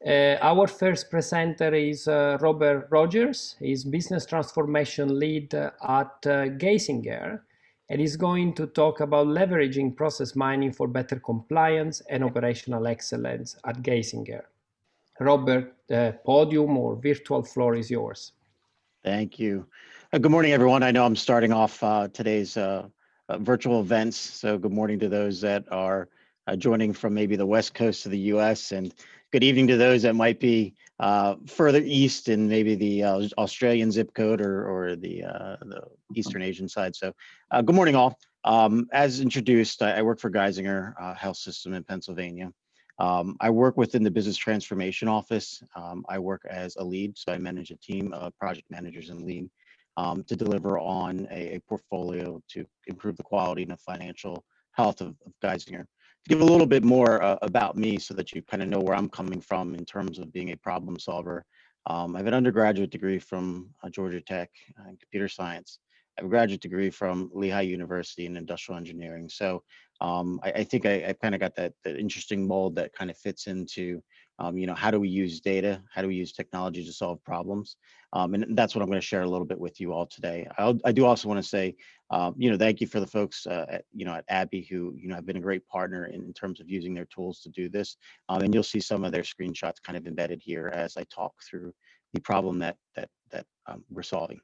Our first presenter is Robert Rogers. He's business transformation lead at Geisinger, and he's going to talk about leveraging process mining for better compliance and operational excellence at Geisinger. Robert, the podium or virtual floor is yours. Thank you. Good morning, everyone. I know I'm starting off today's virtual events, so good morning to those that are joining from maybe the West Coast of the US, and good evening to those that might be further east in maybe the Australian zip code or the Eastern Asian side. So good morning, all. As introduced, I work for Geisinger Health System in Pennsylvania. I work within the business transformation office. I work as a lead, so I manage a team of project managers and lead to deliver on a portfolio to improve the quality and the financial health of Geisinger. To give a little bit more about me so that you kind of know where I'm coming from in terms of being a problem solver. I have an undergraduate degree from Georgia Tech in computer science. I have a graduate degree from Lehigh University in industrial engineering. So I think I've kind of got that interesting mold that kind of fits into, how do we use data? How do we use technology to solve problems? And that's what I'm going to share a little bit with you all today. I do also want to say, thank you for the folks at Abby who, have been a great partner in terms of using their tools to do this. And you'll see some of their screenshots kind of embedded here as I talk through the problem that we're solving.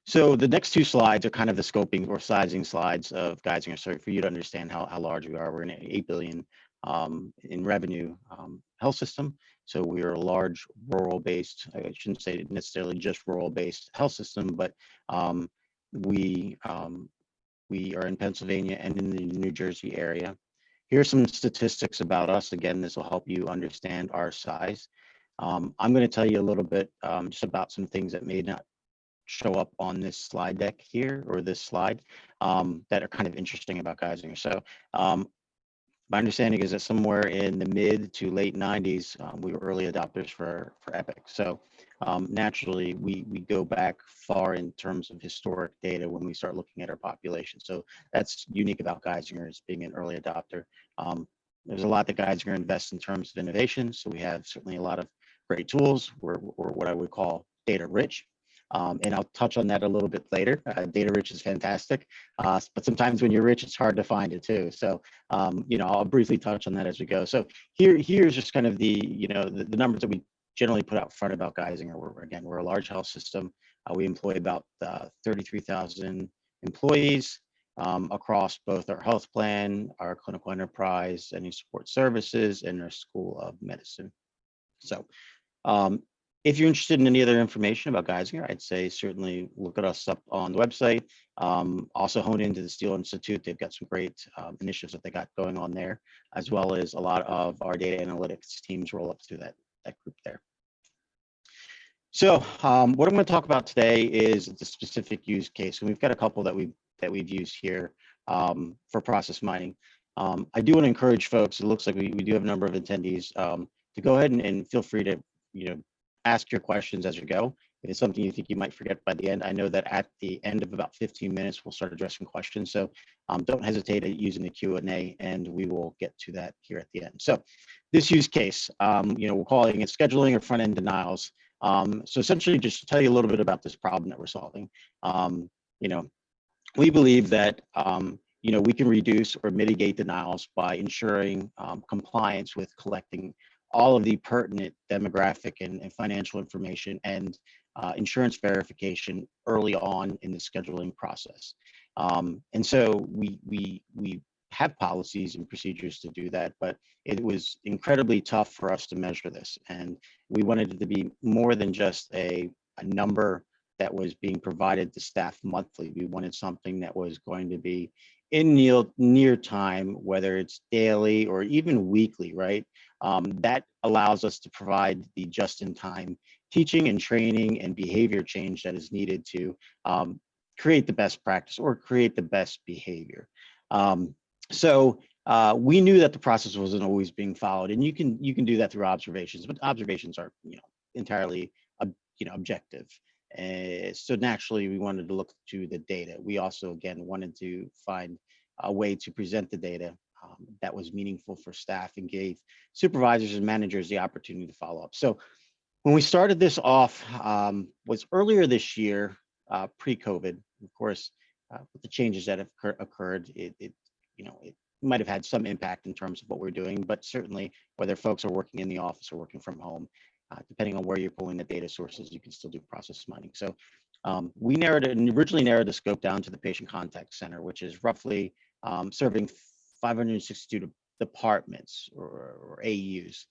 So the next two slides are kind of the scoping or sizing slides of Geisinger. So for you to understand how large we are, we're an 8 billion in revenue health system. So we are a large rural-based, I shouldn't say necessarily just rural-based health system, but we are in Pennsylvania and in the New Jersey area. Here are some statistics about us. Again, this will help you understand our size. I'm going to tell you a little bit just about some things that may not show up on this slide deck here or this slide that are kind of interesting about Geisinger. So my understanding is that somewhere in the mid to late 90s, we were early adopters for Epic. So naturally, we go back far in terms of historic data when we start looking at our population. So that's unique about Geisinger is being an early adopter. There's a lot that Geisinger invests in terms of innovation. So we have certainly a lot of great tools. We're what I would call data rich. And I'll touch on that a little bit later. Data rich is fantastic, but sometimes when you're rich, it's hard to find it too. So, I'll briefly touch on that as we go. So here's just kind of the numbers that we generally put out front about Geisinger. We're a large health system. We employ about 33,000 employees across both our health plan, our clinical enterprise, any support services, and our School of Medicine. So, if you're interested in any other information about Geisinger, I'd say certainly look at us up on the website. Also hone into the Steel Institute. They've got some great initiatives that they got going on there, as well as a lot of our data analytics teams roll up through that group there. So what I'm going to talk about today is the specific use case, and we've got a couple that we've used here for process mining. I do want to encourage folks. It looks like we do have a number of attendees to go ahead and feel free to ask your questions as you go. If it's something you think you might forget by the end, I know that at the end of about 15 minutes, we'll start addressing questions. So don't hesitate at using the Q&A, and we will get to that here at the end. So this use case, we're calling it scheduling or front-end denials. So essentially, just to tell you a little bit about this problem that we're solving. We believe that we can reduce or mitigate denials by ensuring compliance with collecting all of the pertinent demographic and financial information and insurance verification early on in the scheduling process. And so we have policies and procedures to do that, but it was incredibly tough for us to measure this. And we wanted it to be more than just a number that was being provided to staff monthly. We wanted something that was going to be in near time, whether it's daily or even weekly, right? That allows us to provide the just-in-time teaching and training and behavior change that is needed to create the best practice or create the best behavior. So we knew that the process wasn't always being followed, and you can do that through observations, but observations are entirely objective. So naturally, we wanted to look to the data. We also, again, wanted to find a way to present the data that was meaningful for staff and gave supervisors and managers the opportunity to follow up. So when we started this off was earlier this year, pre-COVID. Of course, with the changes that have occurred, it might have had some impact in terms of what we're doing, but certainly whether folks are working in the office or working from home, depending on where you're pulling the data sources, you can still do process mining. So we originally narrowed the scope down to the patient contact center, which is roughly serving 562 departments or AUs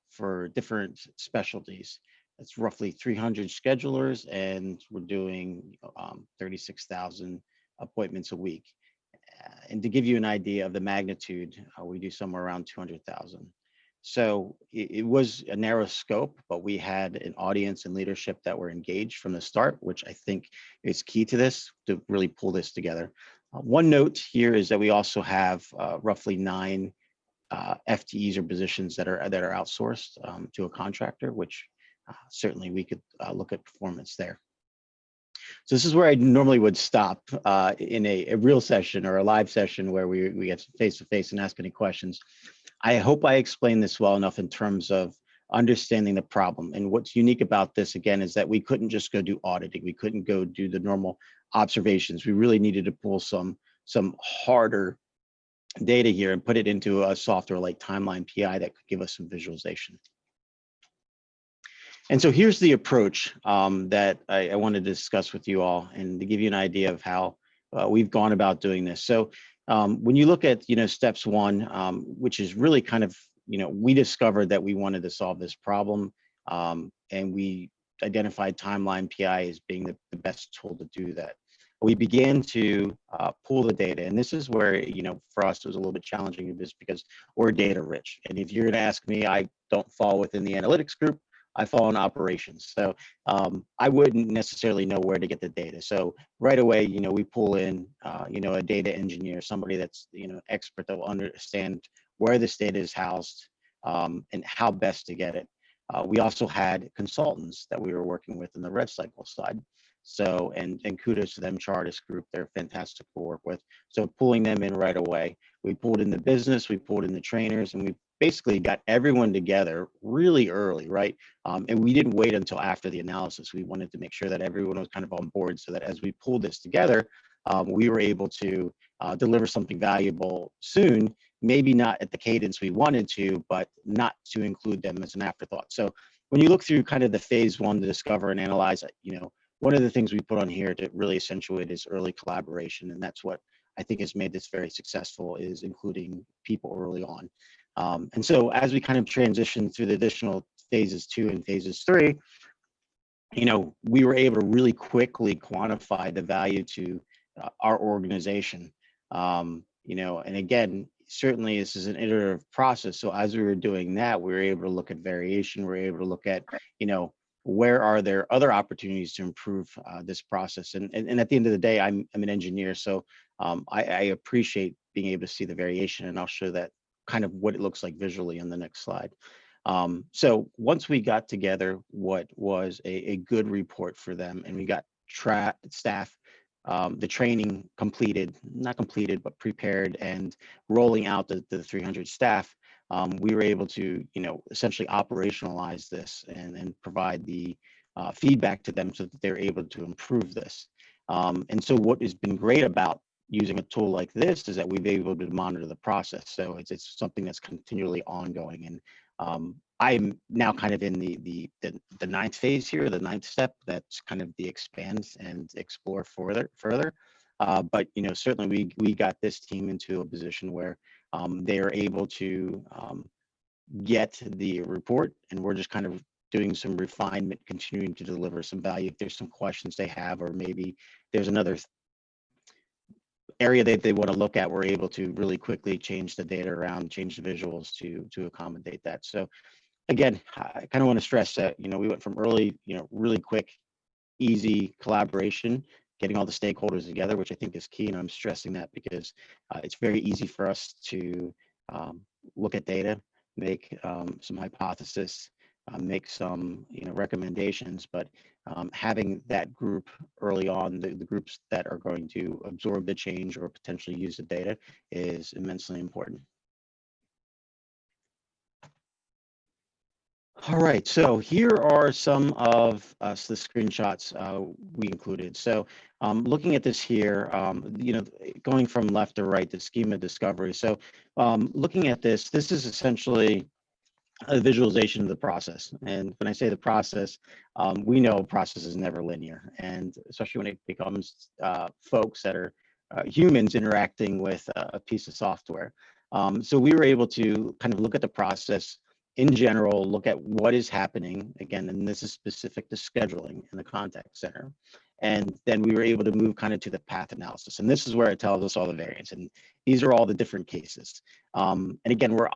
for different specialties. It's roughly 300 schedulers, and we're doing 36,000 appointments a week. And to give you an idea of the magnitude, we do somewhere around 200,000. So it was a narrow scope, but we had an audience and leadership that were engaged from the start, which I think is key to this, to really pull this together. One note here is that we also have roughly 9 FTEs or positions that are outsourced to a contractor, which certainly we could look at performance there. So this is where I normally would stop in a real session or a live session where we get face to face and ask any questions. I hope I explained this well enough in terms of understanding the problem. And what's unique about this, again, is that we couldn't just go do auditing. We couldn't go do the normal observations. We really needed to pull some harder data here and put it into a software like Timeline PI that could give us some visualization. And so here's the approach that I wanted to discuss with you all and to give you an idea of how we've gone about doing this. So when you look at, steps 1, which is really kind of, we discovered that we wanted to solve this problem, and we identified Timeline PI as being the best tool to do that. We began to pull the data, and this is where, for us, it was a little bit challenging just because we're data rich. And if you're going to ask me, I don't fall within the analytics group. I fall in operations. So I wouldn't necessarily know where to get the data. So right away, we pull in, a data engineer, somebody that's, expert that will understand where this data is housed and how best to get it. We also had consultants that we were working with in the rev cycle side. So, and kudos to them, Chartis Group, they're fantastic to work with. So pulling them in right away. We pulled in the business, we pulled in the trainers, and we basically got everyone together really early, right? And we didn't wait until after the analysis. We wanted to make sure that everyone was kind of on board so that as we pulled this together, we were able to deliver something valuable soon, maybe not at the cadence we wanted to, but not to include them as an afterthought. So when you look through kind of the phase 1 to discover and analyze, one of the things we put on here to really accentuate is early collaboration. And that's what I think has made this very successful, is including people early on. And so as we kind of transition through the additional phases 2 and phases 3, we were able to really quickly quantify the value to our organization. And again, certainly this is an iterative process. So as we were doing that, we were able to look at variation. We were able to look at, where are there other opportunities to improve this process? And at the end of the day, I'm an engineer, so I appreciate being able to see the variation, and I'll show that kind of what it looks like visually on the next slide. So once we got together what was a good report for them, and we got staff, the training completed, not completed, but prepared and rolling out the 300 staff, we were able to, essentially operationalize this and provide the feedback to them so that they're able to improve this. And so what has been great about using a tool like this is that we've been able to monitor the process. So it's something that's continually ongoing. And I'm now kind of in the 9th phase here, the 9th step. That's kind of the expand and explore further. But certainly we got this team into a position where they are able to get the report, and we're just kind of doing some refinement, continuing to deliver some value. If there's some questions they have, or maybe there's another area that they want to look at, we're able to really quickly change the data around, change the visuals to accommodate that. So again, I kind of want to stress that, we went from early, really quick, easy collaboration, getting all the stakeholders together, which I think is key. And I'm stressing that because it's very easy for us to look at data, make some hypothesis, make some recommendations, but having that group early on, the groups that are going to absorb the change or potentially use the data, is immensely important. All right, so here are some of the screenshots we included. So looking at this here, going from left to right, the schema discovery. So looking at this is essentially a visualization of the process. And when I say the process, we know process is never linear. And especially when it becomes folks that are humans interacting with a piece of software. So we were able to kind of look at the process in general, look at what is happening, again, and this is specific to scheduling in the contact center. And then we were able to move kind of to the path analysis. And this is where it tells us all the variants. And these are all the different cases. And again, we're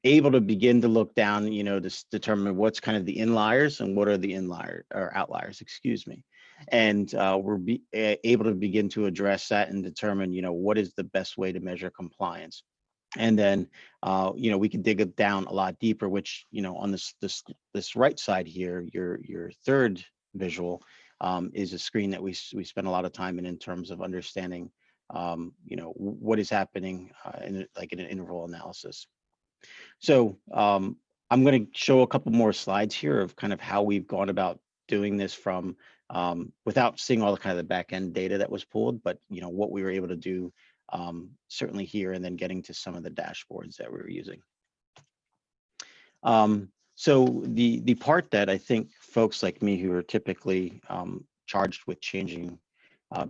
able to begin to look down, to determine what's kind of the inliers and what are the outliers, excuse me. And we're able to begin to address that and determine, what is the best way to measure compliance. And then, we can dig it down a lot deeper, which, on this right side here, your third visual is a screen that we spend a lot of time in terms of understanding, what is happening in an interval analysis. So I'm going to show a couple more slides here of kind of how we've gone about doing this from without seeing all the kind of the back end data that was pulled, but what we were able to do certainly here, and then getting to some of the dashboards that we were using. So the part that I think folks like me who are typically charged with changing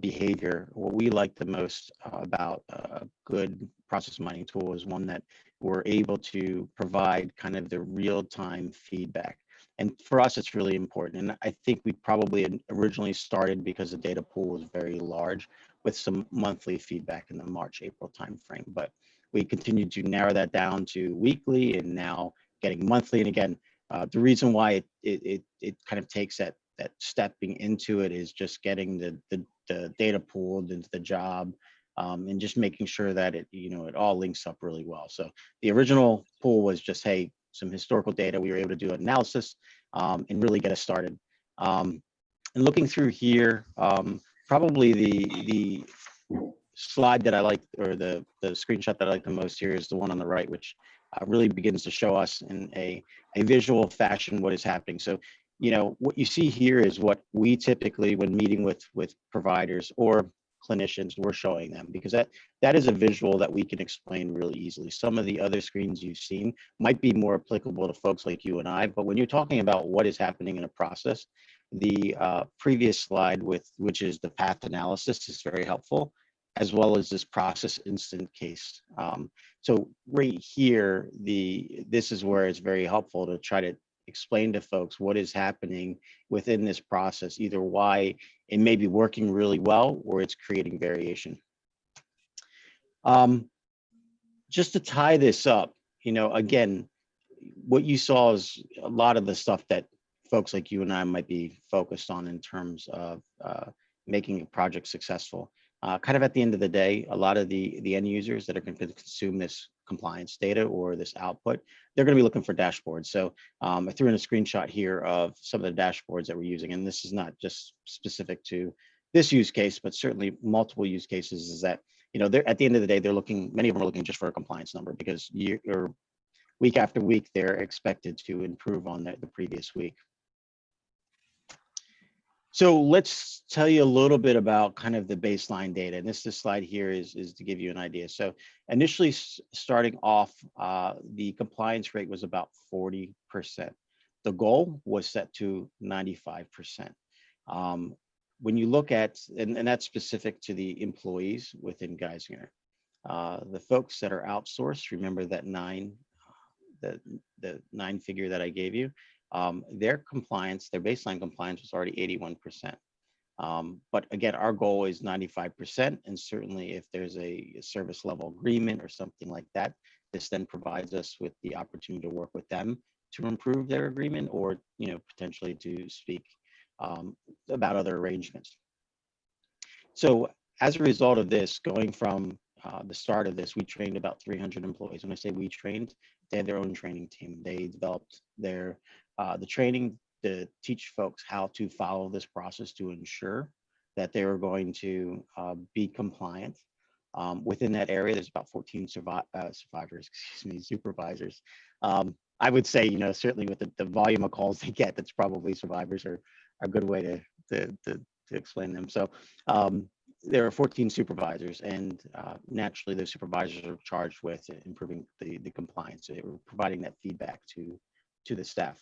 behavior, what we like the most about a good process mining tool is one that we're able to provide kind of the real-time feedback. And for us, it's really important. And I think we probably originally started because the data pool was very large with some monthly feedback in the March, April timeframe. But we continued to narrow that down to weekly and now getting monthly. And again, the reason why it kind of takes that stepping into it is just getting the data pooled into the job and just making sure that it all links up really well. So the original pool was just, hey, some historical data. We were able to do an analysis and really get us started. And looking through here, probably the slide that I like, or the screenshot that I like the most here, is the one on the right, which really begins to show us in a visual fashion what is happening. So what you see here is what we typically, when meeting with providers or clinicians, we're showing them, because that is a visual that we can explain really easily. Some of the other screens you've seen might be more applicable to folks like you and I, but when you're talking about what is happening in a process, the previous slide, which is the path analysis, is very helpful, as well as this process instant case. So right here, this is where it's very helpful to try to explain to folks what is happening within this process, either why it may be working really well or it's creating variation. Just to tie this up, again, what you saw is a lot of the stuff that folks like you and I might be focused on in terms of making a project successful. Kind of at the end of the day, a lot of the end users that are going to consume this compliance data or this output, they're going to be looking for dashboards. So I threw in a screenshot here of some of the dashboards that we're using, and this is not just specific to this use case, but certainly multiple use cases. Is that they're at the end of the day, they're looking. Many of them are looking just for a compliance number, because you're week after week they're expected to improve on the previous week. So let's tell you a little bit about kind of the baseline data. And this slide here is to give you an idea. So initially starting off, the compliance rate was about 40%. The goal was set to 95%. When you look at, and that's specific to the employees within Geisinger, the folks that are outsourced, remember that the 9 figure that I gave you, their compliance, their baseline compliance was already 81%. But again, our goal is 95%. And certainly if there's a service level agreement or something like that, this then provides us with the opportunity to work with them to improve their agreement, or potentially to speak about other arrangements. So as a result of this, going from the start of this, we trained about 300 employees. When I say we trained, They had their own training team. They developed their the training to teach folks how to follow this process to ensure that they were going to be compliant. Within that area, there's about 14 survivors, excuse me, supervisors. I would say, certainly with the volume of calls they get, that's probably survivors are a good way to explain them. So there are 14 supervisors, and naturally those supervisors are charged with improving the compliance. They were providing that feedback to the staff.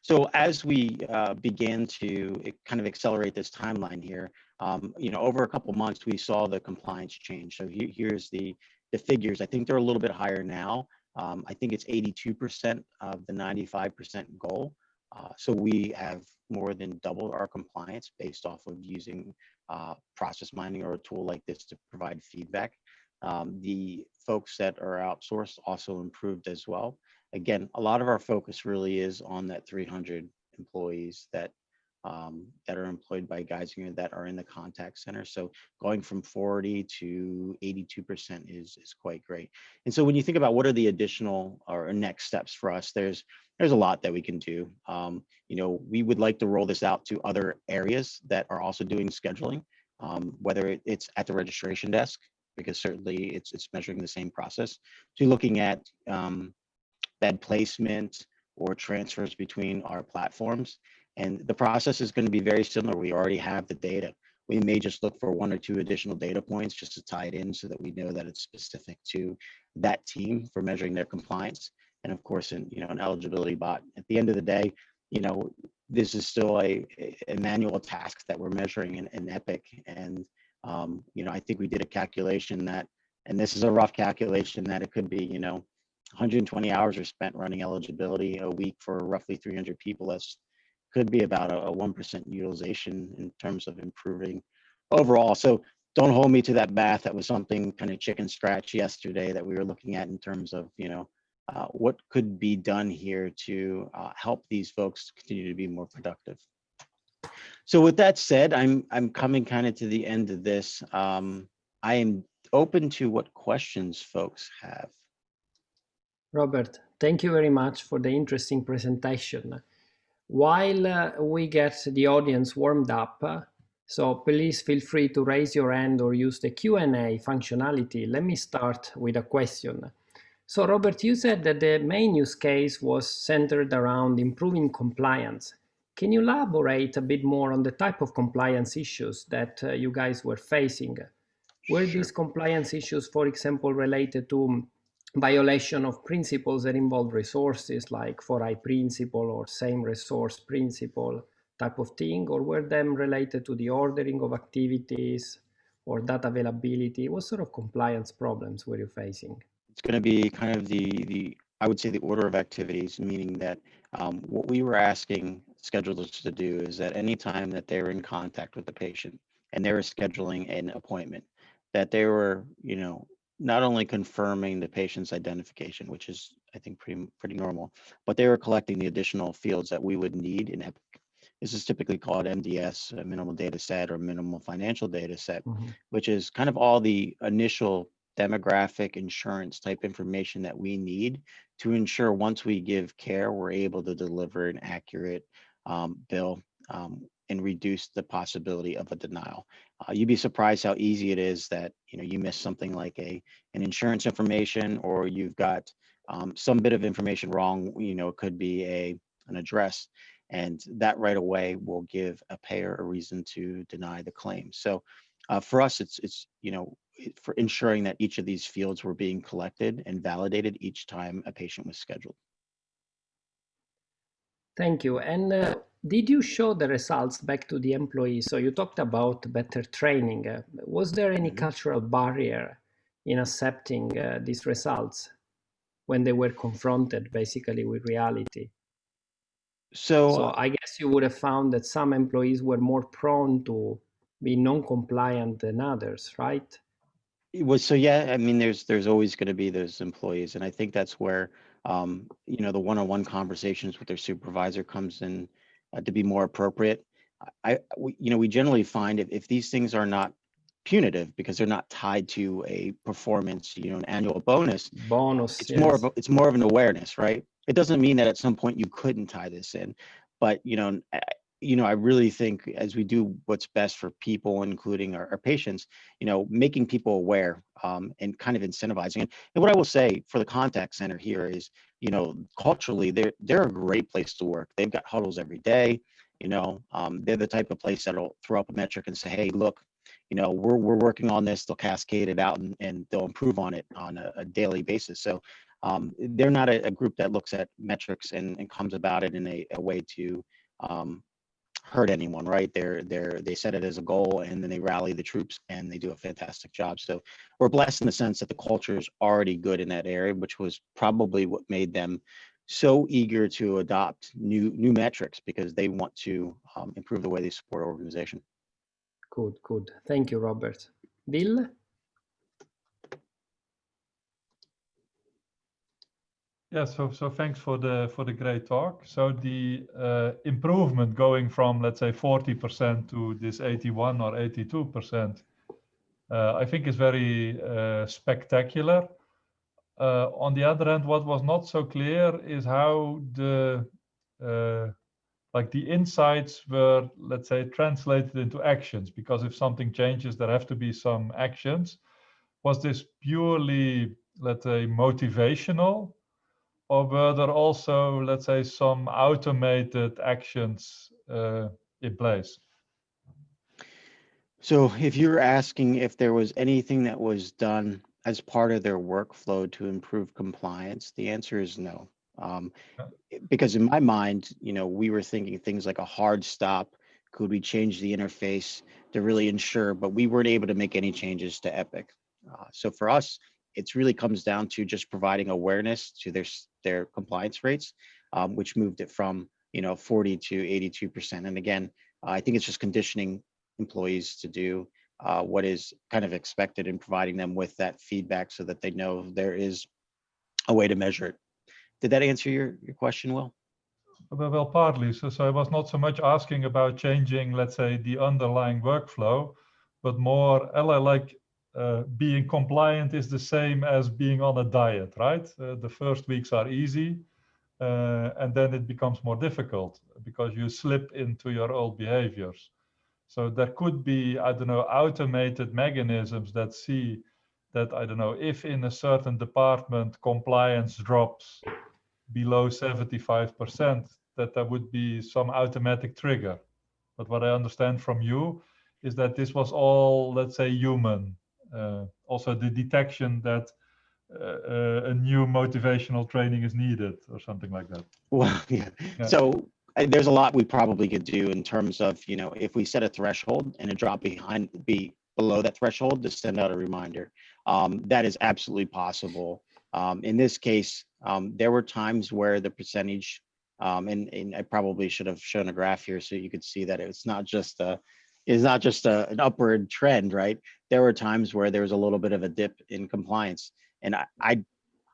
So as we began to kind of accelerate this timeline here, over a couple months, we saw the compliance change. So here's the figures. I think they're a little bit higher now. I think it's 82% of the 95% goal. So we have more than doubled our compliance based off of using process mining or a tool like this to provide feedback. The folks that are outsourced also improved as well. Again, a lot of our focus really is on that 300 employees that are employed by Geisinger that are in the contact center. So going from 40 to 82% is quite great. And so when you think about what are the additional or next steps for us, there's a lot that we can do. We would like to roll this out to other areas that are also doing scheduling, whether it's at the registration desk, because certainly it's measuring the same process, to looking at bed placement or transfers between our platforms. And the process is going to be very similar. We already have the data. We may just look for one or two additional data points just to tie it in so that we know that it's specific to that team for measuring their compliance. And of course, an eligibility bot. At the end of the day, this is still a manual task that we're measuring in Epic. And I think we did a calculation that, and this is a rough calculation, that it could be 120 hours are spent running eligibility a week for roughly 300 people. That's could be about a 1% utilization in terms of improving overall. So don't hold me to that math. That was something kind of chicken scratch yesterday that we were looking at in terms of, what could be done here to help these folks continue to be more productive. So with that said, I'm coming kind of to the end of this. I am open to what questions folks have. Robert, thank you very much for the interesting presentation. While we get the audience warmed up, so please feel free to raise your hand or use the Q&A functionality. Let me start with a question. So Robert, you said that the main use case was centered around improving compliance. Can you elaborate a bit more on the type of compliance issues that you guys were facing? Were these compliance issues, for example, related to violation of principles that involve resources like 4I principle or same resource principle type of thing, or were them related to the ordering of activities or data availability? What sort of compliance problems were you facing? It's going to be kind of I would say the order of activities, meaning that what we were asking schedulers to do is that anytime that they're in contact with the patient and they were scheduling an appointment, that they were, not only confirming the patient's identification, which is, I think, pretty normal, but they were collecting the additional fields that we would need in Epic. This is typically called MDS, a minimal data set, or minimal financial data set, which is kind of all the initial demographic insurance type information that we need to ensure once we give care, we're able to deliver an accurate bill and reduce the possibility of a denial. You'd be surprised how easy it is that you miss something like an insurance information, or you've got some bit of information wrong. It could be an address, and that right away will give a payer a reason to deny the claim. So for us, it's for ensuring that each of these fields were being collected and validated each time a patient was scheduled. Thank you. And did you show the results back to the employees? So you talked about better training. Was there any cultural barrier in accepting these results when they were confronted basically with reality? So I guess you would have found that some employees were more prone to be non-compliant than others, right? Yeah, I mean, there's always going to be those employees, and I think that's where the one-on-one conversations with their supervisor comes in to be more appropriate. We generally find if these things are not punitive because they're not tied to a performance, an annual bonus. Bonus, It's yes. it's more of an awareness, right? It doesn't mean that at some point you couldn't tie this in, but I really think as we do what's best for people, including our patients, making people aware and kind of incentivizing it. And what I will say for the contact center here is, culturally, they're a great place to work. They've got huddles every day. They're the type of place that'll throw up a metric and say, hey, look, we're working on this. They'll cascade it out and they'll improve on it on a daily basis. So they're not a group that looks at metrics and comes about it in a way to hurt anyone, right? They set it as a goal and then they rally the troops and they do a fantastic job. So we're blessed in the sense that the culture is already good in that area, which was probably what made them so eager to adopt new metrics, because they want to improve the way they support our organization. Good. Thank you, Robert. Bill? Yeah, so thanks for the great talk. So the improvement going from, let's say, 40% to this 81 or 82%, I think is very spectacular. On the other hand, what was not so clear is how the insights were, let's say, translated into actions, because if something changes, there have to be some actions. Was this purely, let's say, motivational? Or were there also, let's say, some automated actions in place? So if you're asking if there was anything that was done as part of their workflow to improve compliance, the answer is no. Because in my mind, we were thinking things like a hard stop. Could we change the interface to really ensure, but we weren't able to make any changes to Epic. So for us, it really comes down to just providing awareness to their compliance rates, which moved it from 40 to 82%. And again, I think it's just conditioning employees to do what is kind of expected and providing them with that feedback so that they know there is a way to measure it. Did that answer your question, Will? Well, partly. So I was not so much asking about changing, let's say, the underlying workflow, but more like being compliant is the same as being on a diet, right? The first weeks are easy, and then it becomes more difficult because you slip into your old behaviors. So there could be, I don't know, automated mechanisms that see that, I don't know, if in a certain department compliance drops below 75%, that there would be some automatic trigger. But what I understand from you is that this was all, let's say, human. Also the detection that a new motivational training is needed or something like that. Well, yeah. So there's a lot we probably could do in terms of, if we set a threshold and a drop below that threshold to send out a reminder. That is absolutely possible. In this case, there were times where the percentage, and I probably should have shown a graph here so you could see that it's not just an upward trend, right? There were times where there was a little bit of a dip in compliance, and I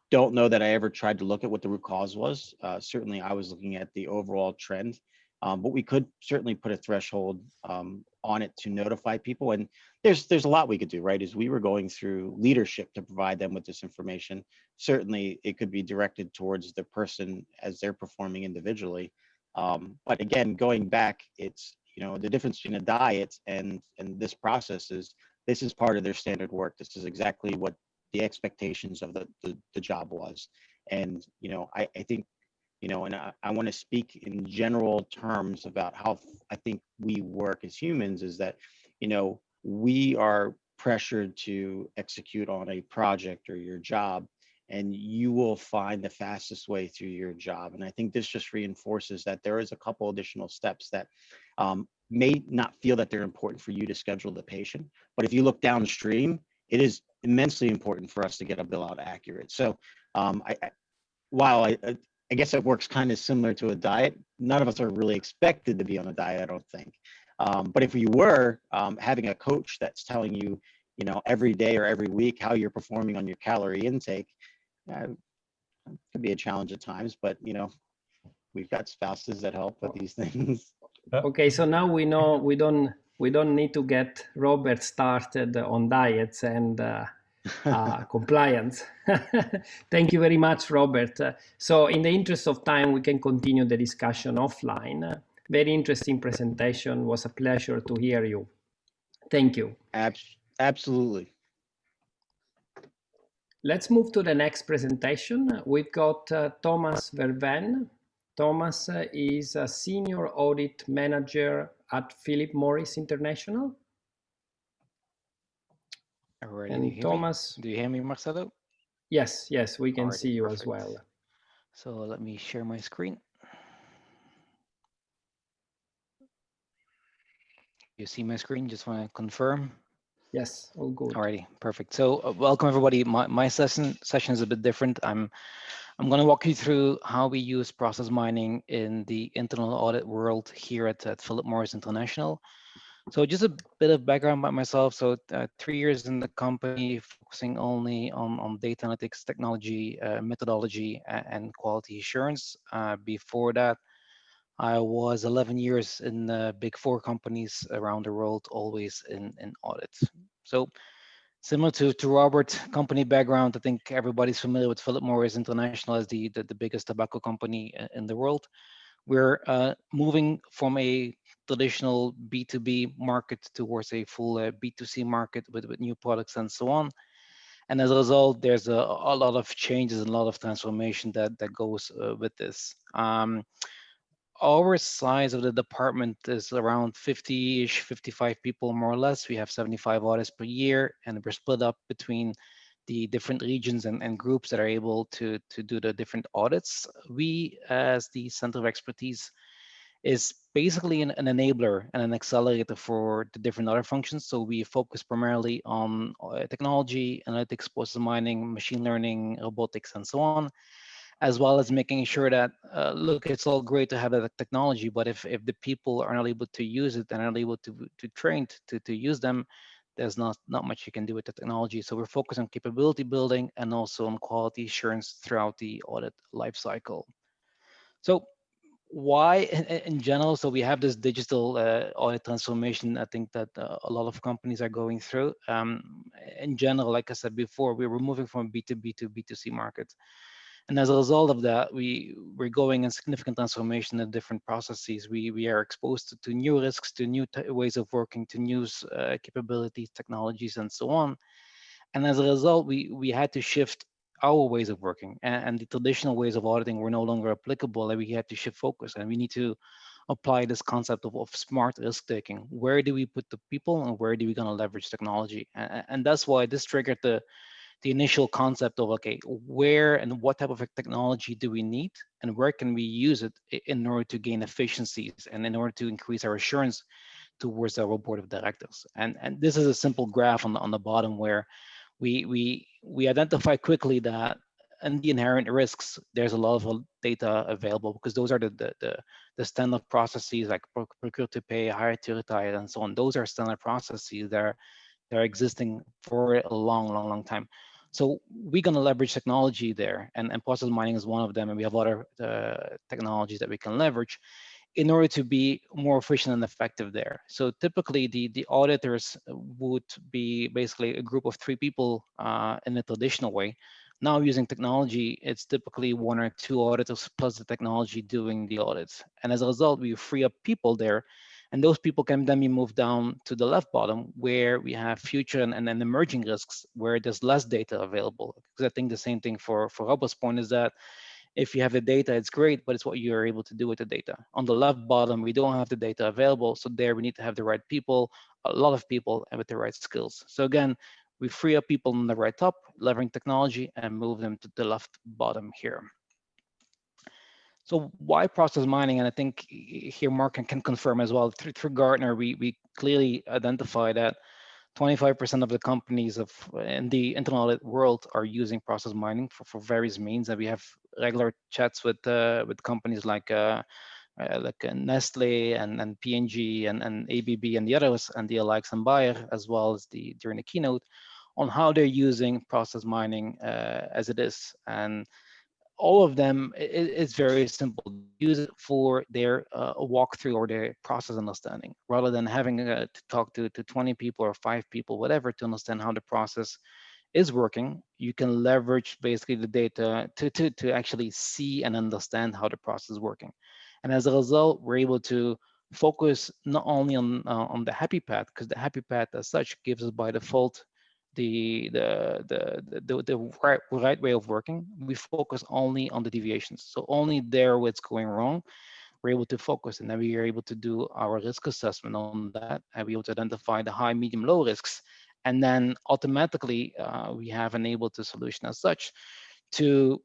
don't know that I ever tried to look at what the root cause was. Certainly, I was looking at the overall trend, but we could certainly put a threshold on it to notify people. And there's a lot we could do, right? As we were going through leadership to provide them with this information, certainly it could be directed towards the person as they're performing individually. But again, going back, it's the difference between a diet and this process is this is part of their standard work. This is exactly what the expectations of the job was. And, I think, and I want to speak in general terms about how I think we work as humans is that, we are pressured to execute on a project or your job, and you will find the fastest way through your job. And I think this just reinforces that there is a couple additional steps that may not feel that they're important for you to schedule the patient, but if you look downstream, it is immensely important for us to get a bill out accurate. So while I guess it works kind of similar to a diet, none of us are really expected to be on a diet, I don't think. But if you were having a coach that's telling you, every day or every week how you're performing on your calorie intake, could be a challenge at times, but we've got spouses that help with these things. Okay, so now we know we don't we don't need to get Robert started on diets and compliance. Thank you very much, Robert. So in the interest of time, we can continue the discussion offline. Very interesting presentation. Was a pleasure to hear you. Thank you. Absolutely. Let's move to the next presentation. We've got Thomas Verven. Thomas is a senior audit manager at Philip Morris International. Alrighty, And Thomas, do you hear me, Marcelo? Yes, we can Alrighty, see you perfect. as well. So let me share my screen. You see my screen? Just want to confirm. Yes, all good. Alrighty, perfect. So welcome everybody. My session is a bit different. I'm going to walk you through how we use process mining in the internal audit world here at Philip Morris International. So just a bit of background about myself. So 3 years in the company, focusing only on data analytics, technology, methodology, and quality assurance. Before that, I was 11 years in big 4 companies around the world, always in audit. So similar to Robert, company background, I think everybody's familiar with Philip Morris International as the biggest tobacco company in the world. We're moving from a traditional B2B market towards a full B2C market with new products and so on. And as a result, there's a lot of changes and a lot of transformation that goes with this. Our size of the department is around 50-ish, 55 people more or less. We have 75 audits per year, and we're split up between the different regions and groups that are able to do the different audits. We, as the center of expertise, is basically an enabler and an accelerator for the different other functions. So we focus primarily on technology, analytics, process mining, machine learning, robotics, and so on, as well as making sure that, look, it's all great to have that technology, but if the people are not able to use it and are not able to train to use them, there's not much you can do with the technology. So we're focused on capability building and also on quality assurance throughout the audit lifecycle. So why in general? So we have this digital audit transformation, I think that a lot of companies are going through. In general, like I said before, we were moving from B2B to B2C market. And as a result of that, we're going in significant transformation in different processes. We are exposed to new risks, to new ways of working, to new capabilities, technologies, and so on. And as a result, we had to shift our ways of working, and the traditional ways of auditing were no longer applicable, and we had to shift focus, and we need to apply this concept of smart risk taking. Where do we put the people, and where do we gonna leverage technology? And that's why this triggered the initial concept of, okay, where and what type of technology do we need, and where can we use it in order to gain efficiencies and in order to increase our assurance towards our board of directors. And this is a simple graph on the bottom where we identify quickly that in the inherent risks, there's a lot of data available, because those are the standard processes like procure to pay, hire to retire, and so on. Those are standard processes that are existing for a long time. So we're going to leverage technology there, and process mining is one of them, and we have other technologies that we can leverage in order to be more efficient and effective there. So typically the auditors would be basically a group of 3 people in the traditional way. Now using technology, it's typically 1 or 2 auditors plus the technology doing the audits. And as a result, we free up people there, and those people can then be moved down to the left bottom where we have future and emerging risks where there's less data available. Because I think the same thing for Robert's point is that if you have the data, it's great, but it's what you're able to do with the data. On the left bottom, we don't have the data available. So there we need to have the right people, a lot of people, and with the right skills. So again, we free up people on the right top, leveraging technology, and move them to the left bottom here. So why process mining? And I think here Mark can confirm as well. Through Gartner, we clearly identify that 25% of the companies in the internal audit world are using process mining for various means. And we have regular chats with companies like Nestle and P&G and ABB and the others, and the likes, and Bayer, as well as during the keynote, on how they're using process mining as it is. And all of them, it's very simple. use it for their walkthrough or their process understanding, rather than having to talk to 20 people or 5 people, whatever, to understand how the process is working. You can leverage basically the data to actually see and understand how the process is working. And as a result, we're able to focus not only on the happy path, because the happy path as such gives us by default the right way of working. We focus only on the deviations. So only there where it's going wrong, we're able to focus, and then we are able to do our risk assessment on that, and be able to identify the high, medium, low risks, and then automatically we have enabled the solution as such to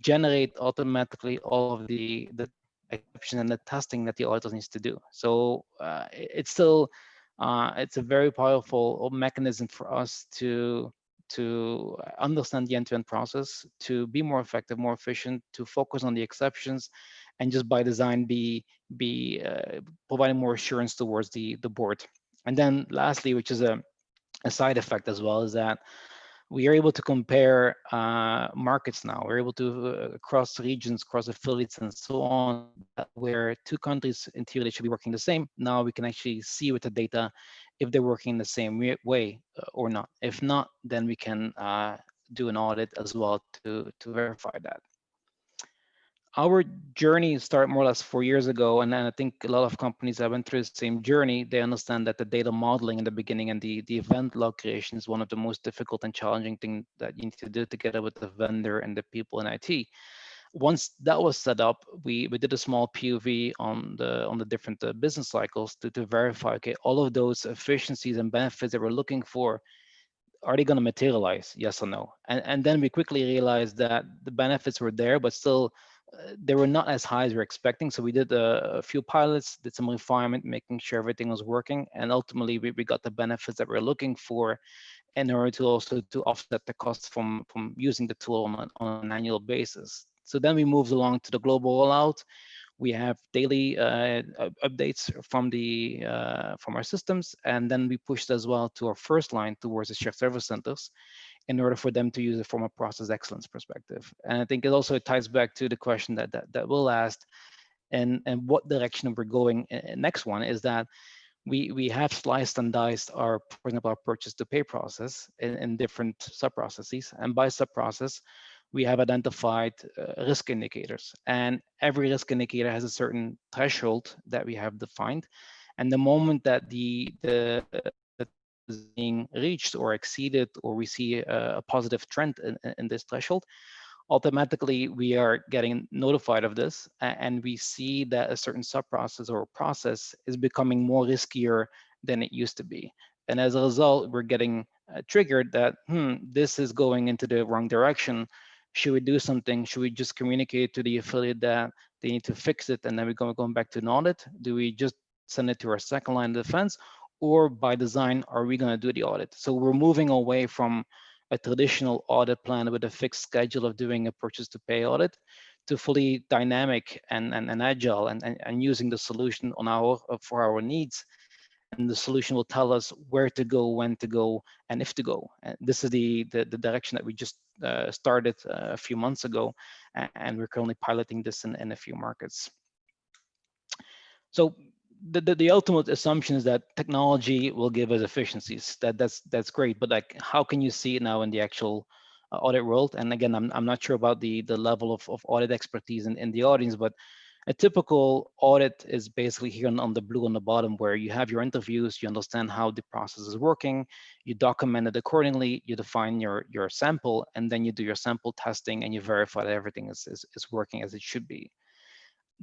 generate automatically all of the exception and the testing that the auditor needs to do. So it's still it's a very powerful mechanism for us to understand the end-to-end process, to be more effective, more efficient, to focus on the exceptions, and just by design be providing more assurance towards the board. And then lastly, which is a side effect as well, is that we are able to compare markets now. We're able to across regions, across affiliates, and so on, where two countries in theory they should be working the same. Now we can actually see with the data if they're working the same way or not. If not, then we can do an audit as well to verify that. Our journey started more or less 4 years ago, and then I think a lot of companies that went through the same journey, they understand that the data modeling in the beginning and the event log creation is one of the most difficult and challenging things that you need to do together with the vendor and the people in IT. Once that was set up, we did a small POV on the different business cycles to verify, okay, all of those efficiencies and benefits that we're looking for, are they going to materialize, yes or no? And then we quickly realized that the benefits were there, but still they were not as high as we were expecting. So we did a few pilots, did some refinement, making sure everything was working, and ultimately we got the benefits that we're looking for in order to also to offset the costs from using the tool on an annual basis. So then we moved along to the global rollout. We have daily updates from our systems, and then we pushed as well to our first line towards the shared service centers in order for them to use it from a process excellence perspective. And I think it also ties back to the question that Will asked, and what direction we're going. Next one is that we have sliced and diced our, for example, our purchase to pay process in different sub processes, and by sub process we have identified risk indicators, and every risk indicator has a certain threshold that we have defined, and the moment that the is being reached or exceeded, or we see a positive trend in this threshold, automatically we are getting notified of this, and we see that a certain sub-process or process is becoming more riskier than it used to be. And as a result, we're getting triggered that, this is going into the wrong direction. Should we do something? Should we just communicate to the affiliate that they need to fix it, and then we're going back to an audit? Do we just send it to our second line of defense? Or by design, are we going to do the audit? So we're moving away from a traditional audit plan with a fixed schedule of doing a purchase to pay audit to fully dynamic and agile, and using the solution on for our needs. And the solution will tell us where to go, when to go, and if to go. And this is the direction that we just started a few months ago, and we're currently piloting this in a few markets. So the ultimate assumption is that technology will give us efficiencies. That's great, but like, how can you see it now in the actual audit world? And again, I'm not sure about the level of audit expertise in the audience, but a typical audit is basically here on the blue on the bottom, where you have your interviews, you understand how the process is working, you document it accordingly, you define your sample, and then you do your sample testing and you verify that everything is working as it should be.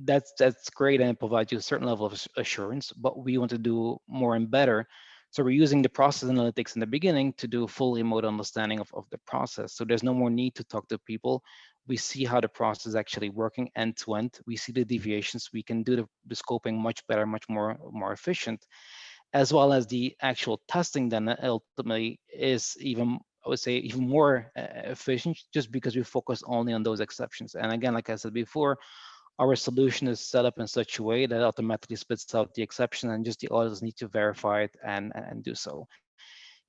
That's great, and it provides you a certain level of assurance, but we want to do more and better. So we're using the process analytics in the beginning to do a full remote understanding of the process. So there's no more need to talk to people. We see how the process is actually working end to end. We see the deviations. We can do the scoping much better, much more efficient, as well as the actual testing then ultimately is even, I would say, even more efficient, just because we focus only on those exceptions. And again, like I said before, our solution is set up in such a way that automatically spits out the exception, and just the auditors need to verify it and do so.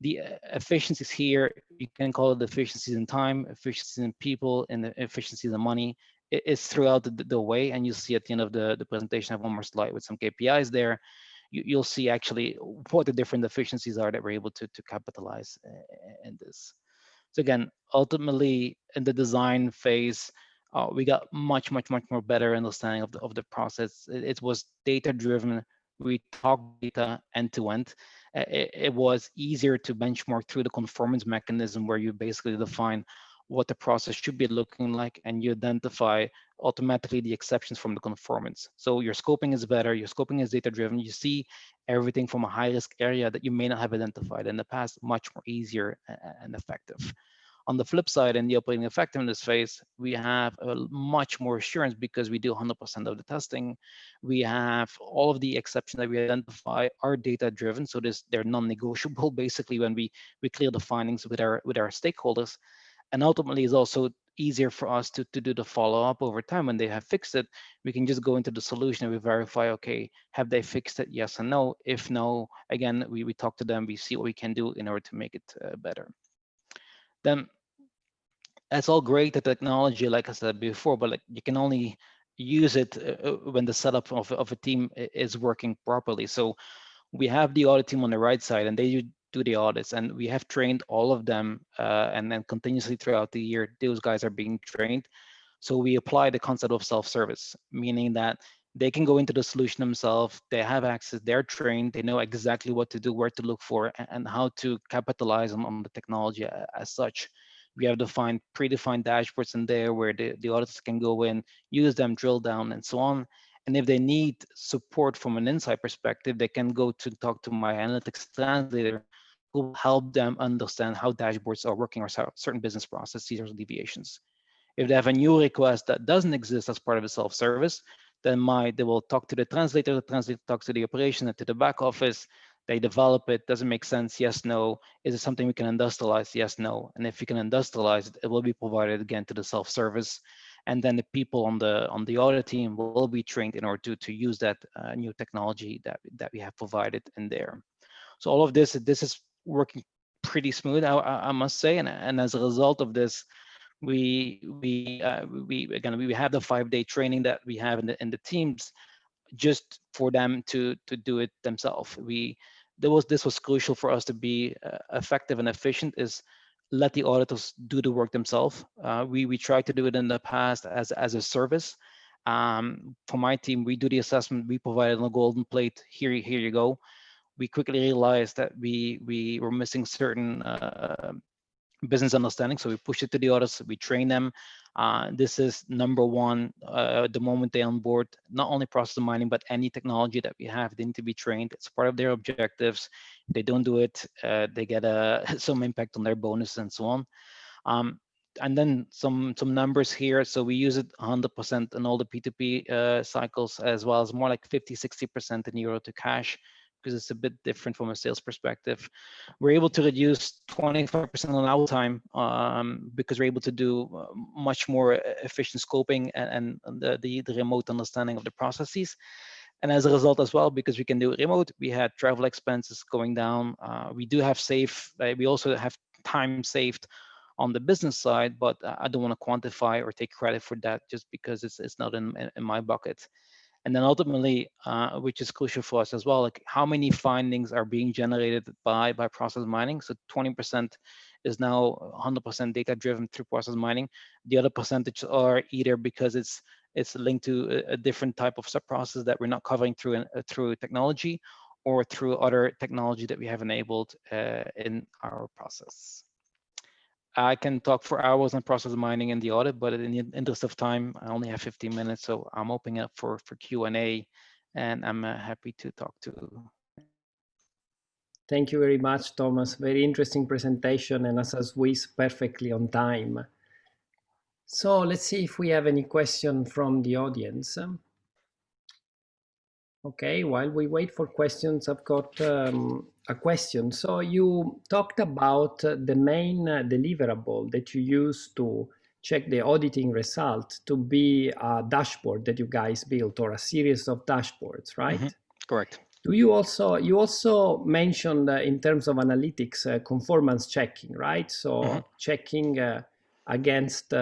The efficiencies here, you can call it efficiencies in time, efficiencies in people, and the efficiencies in money. it's throughout the way, and you see at the end of the presentation, I have one more slide with some KPIs there. You'll see actually what the different efficiencies are that we're able to capitalize in this. So again, ultimately in the design phase, we got much more better understanding of the process. It was data driven. We talked data end to end. It was easier to benchmark through the conformance mechanism, where you basically define what the process should be looking like, and you identify automatically the exceptions from the conformance. So your scoping is better, your scoping is data driven. You see everything from a high risk area that you may not have identified in the past, much more easier and effective. On the flip side, in the operating effectiveness phase, we have much more assurance because we do 100% of the testing. We have all of the exceptions that we identify are data driven, so they're non-negotiable basically when we clear the findings with our stakeholders. And ultimately, it's also easier for us to do the follow-up over time. When they have fixed it, we can just go into the solution and we verify, okay, have they fixed it, yes or no? If no, again, we talk to them, we see what we can do in order to make it better. Then that's all great, the technology, like I said before, but like you can only use it when the setup of a team is working properly. So we have the audit team on the right side, and they do the audits, and we have trained all of them, and then continuously throughout the year, those guys are being trained. So we apply the concept of self-service, meaning that they can go into the solution themselves, they have access, they're trained, they know exactly what to do, where to look for, and how to capitalize on the technology as such. We have predefined dashboards in there where the auditors can go in, use them, drill down, and so on. And if they need support from an insight perspective, they can go to talk to my analytics translator, who will help them understand how dashboards are working or certain business processes or deviations. If they have a new request that doesn't exist as part of the self-service, then they will talk to the translator talks to the operation and to the back office. They develop it, doesn't make sense, yes, no. Is it something we can industrialize, yes, no. And if you can industrialize it, it will be provided again to the self-service. And then the people on the audit team will be trained in order to use that new technology that we have provided in there. So all of this is working pretty smooth, I must say. And as a result of this, we have the 5-day training that we have in the teams, just for them to do it themselves. This was crucial for us to be effective and efficient, is let the auditors do the work themselves. We tried to do it in the past as a service. For my team, we do the assessment, we provide a golden plate, here you go. We quickly realized that we were missing certain business understanding, so we push it to the auditors, we train them. This is number one, the moment they onboard, not only process mining, but any technology that we have, they need to be trained. It's part of their objectives. If they don't do it, they get some impact on their bonus and so on. And then some numbers here. So we use it 100% in all the P2P cycles, as well as more like 50-60% in euro to cash, because it's a bit different from a sales perspective. We're able to reduce 25% on our time, because we're able to do much more efficient scoping and the remote understanding of the processes. And as a result as well, because we can do it remote, we had travel expenses going down. We do have we also have time saved on the business side, but I don't want to quantify or take credit for that just because it's not in my bucket. And then ultimately, which is crucial for us as well, like how many findings are being generated by process mining. So 20% is now 100% data driven through process mining. The other percentage are either because it's linked to a different type of sub-process that we're not covering through technology, or through other technology that we have enabled in our process. I can talk for hours on process mining and the audit, but in the interest of time, I only have 15 minutes, so I'm opening up for Q&A, and I'm happy to talk to. Thank you very much, Thomas. Very interesting presentation, and as a Swiss, perfectly on time. So let's see if we have any question from the audience. Okay, while we wait for questions, I've got a question. So you talked about the main deliverable that you use to check the auditing result to be a dashboard that you guys built, or a series of dashboards, right? Mm-hmm. Correct. Do you also mentioned in terms of analytics, conformance checking, right? So checking against,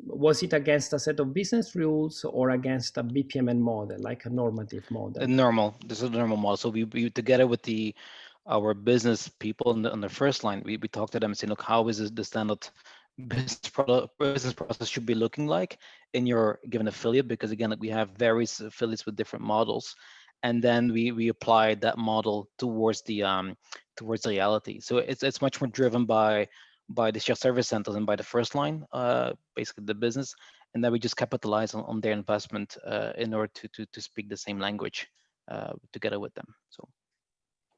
was it against a set of business rules or against a BPMN model, like a normative model? This is a normal model. So we together with our business people on the first line, we talked to them and said, look, how is this the standard business process should be looking like in your given affiliate? Because again, like we have various affiliates with different models, and then we applied that model towards the reality. So it's much more driven by the shared service centers and by the first line, basically the business, and then we just capitalize on their investment in order to speak the same language together with them.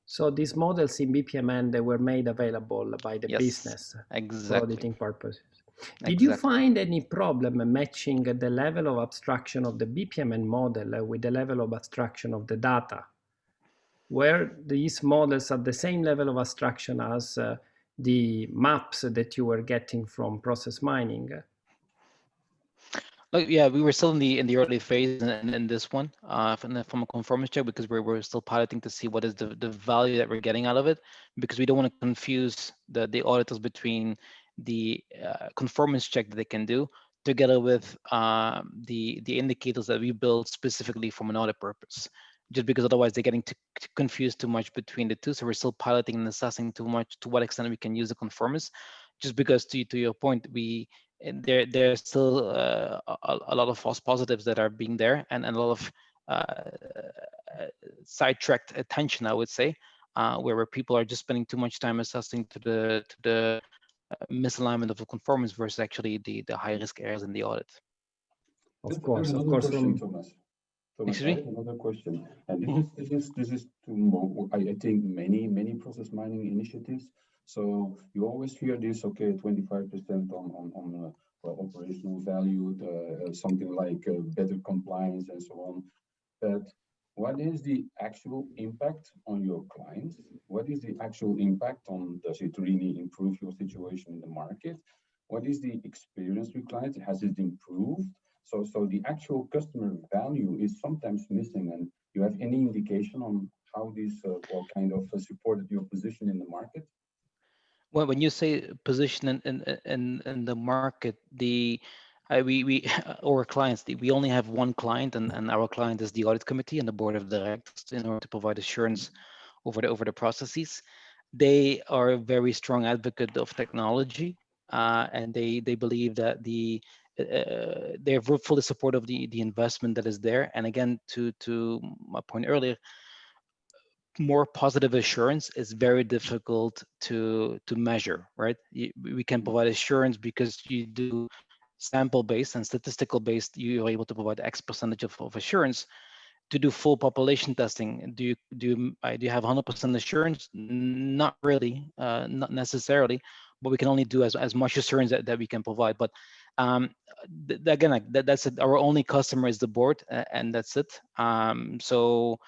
So these models in BPMN, they were made available by the Yes, business exactly. for auditing purposes. Did you find any problem matching the level of abstraction of the BPMN model with the level of abstraction of the data? Were these models at the same level of abstraction as the maps that you were getting from process mining? Yeah, we were still in the early phase in this one from a conformance check, because we're still piloting to see what is the value that we're getting out of it, because we don't want to confuse the auditors between the conformance check that they can do together with the indicators that we build specifically from an audit purpose, just because otherwise they're getting confused too much between the two. So we're still piloting and assessing to what extent we can use the conformance, just because to your point, there's still a lot of false positives that are being there, and a lot of sidetracked attention, I would say, where people are just spending too much time assessing to the misalignment of the conformance versus actually the high risk areas in the audit. Of course, Thomas. Thomas, I have another question, and this is to I think many process mining initiatives. So you always hear this, okay, 25% on operational value, something like better compliance and so on. But what is the actual impact on your clients? What is the actual impact on, does it really improve your situation in the market? What is the experience with clients? Has it improved? So the actual customer value is sometimes missing. And you have any indication on how this or kind of supported your position in the market? Well, when you say position in the market, our clients, we only have one client, and our client is the audit committee and the board of directors, in order to provide assurance over the processes. They are a very strong advocate of technology, and they believe that they're fully supportive of the investment that is there. And again, to my point earlier, more positive assurance is very difficult to measure, right? We can provide assurance because you do sample based and statistical based. You're able to provide X percentage of assurance. To do full population testing, do you have 100% assurance? Not really, not necessarily, but we can only do as much assurance that we can provide. But again, that's it. Our only customer is the board, and that's it. So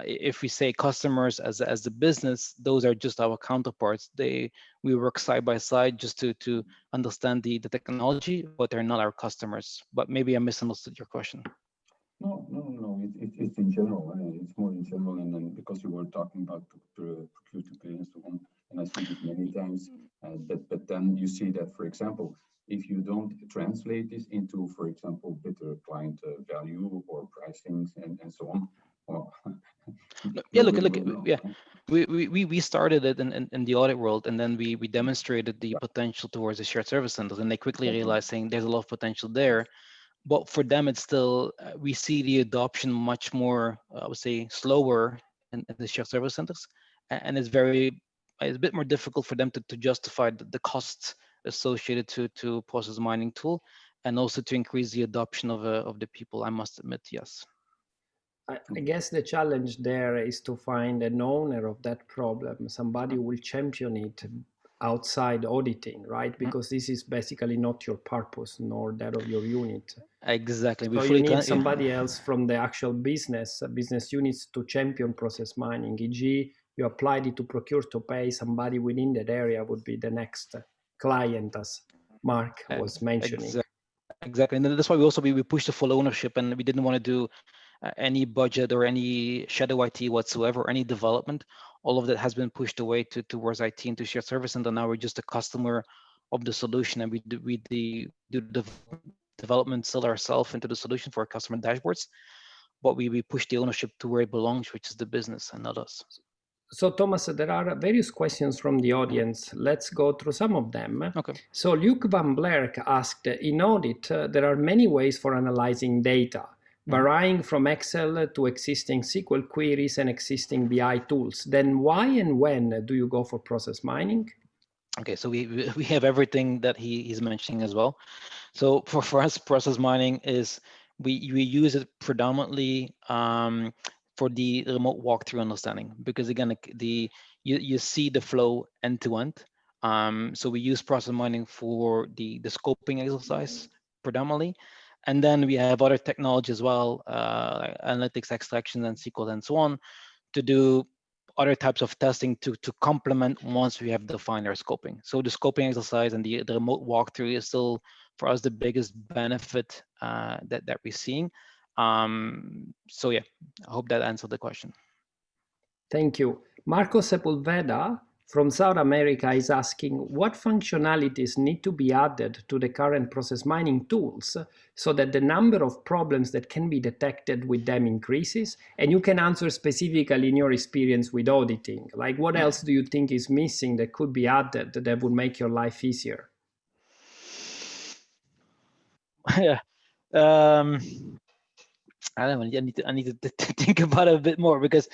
if we say customers as the business, those are just our counterparts. We work side by side just to understand the technology, but they're not our customers. But maybe I misunderstood your question. No. It's in general. It's more in general, and then because you were talking about procure to pay and so on, and I see it many times. But then you see that, for example, if you don't translate this into, for example, better client value or pricings and so on. Well, yeah, look, yeah. We started it in the audit world, and then we demonstrated the potential towards the shared service centers, and they quickly realized saying there's a lot of potential there. But for them, it's still, we see the adoption much more, I would say, slower in the shared service centers. And it's a bit more difficult for them to justify the costs associated to process mining tool, and also to increase the adoption of the people, I must admit, yes. I guess the challenge there is to find an owner of that problem, somebody who will champion it outside auditing, right? Because this is basically not your purpose nor that of your unit. Exactly. So you need somebody else from the actual business units to champion process mining. E.g., you applied it to procure to pay, somebody within that area would be the next client, as Mark was mentioning. Exactly. And that's why we pushed the full ownership, and we didn't want to do any budget or any shadow IT whatsoever, or any development. All of that has been pushed away towards IT and to shared service, and now we're just a customer of the solution, and we do the development still ourselves into the solution for our customer dashboards, but we push the ownership to where it belongs, which is the business and not us. So Thomas, there are various questions from the audience. Let's go through some of them. Okay. So Luke Van Blerk asked, in Audit, there are many ways for analyzing data, varying from Excel to existing SQL queries and existing BI tools. Then why and when do you go for process mining? Okay, so we have everything that he's mentioning as well. So for us, process mining is, we use it predominantly for the remote walkthrough understanding, because again, you see the flow end to end. So we use process mining for the scoping exercise predominantly, and then we have other technology as well, like analytics, extraction, and SQL, and so on, to do other types of testing to complement once we have defined our scoping. So the scoping exercise and the remote walkthrough is still, for us, the biggest benefit that we're seeing. So yeah, I hope that answered the question. Thank you. Marco Sepulveda from South America is asking, what functionalities need to be added to the current process mining tools so that the number of problems that can be detected with them increases? And you can answer specifically in your experience with auditing. Like, what else do you think is missing that could be added that would make your life easier? Yeah. I don't know. I need to think about it a bit more, because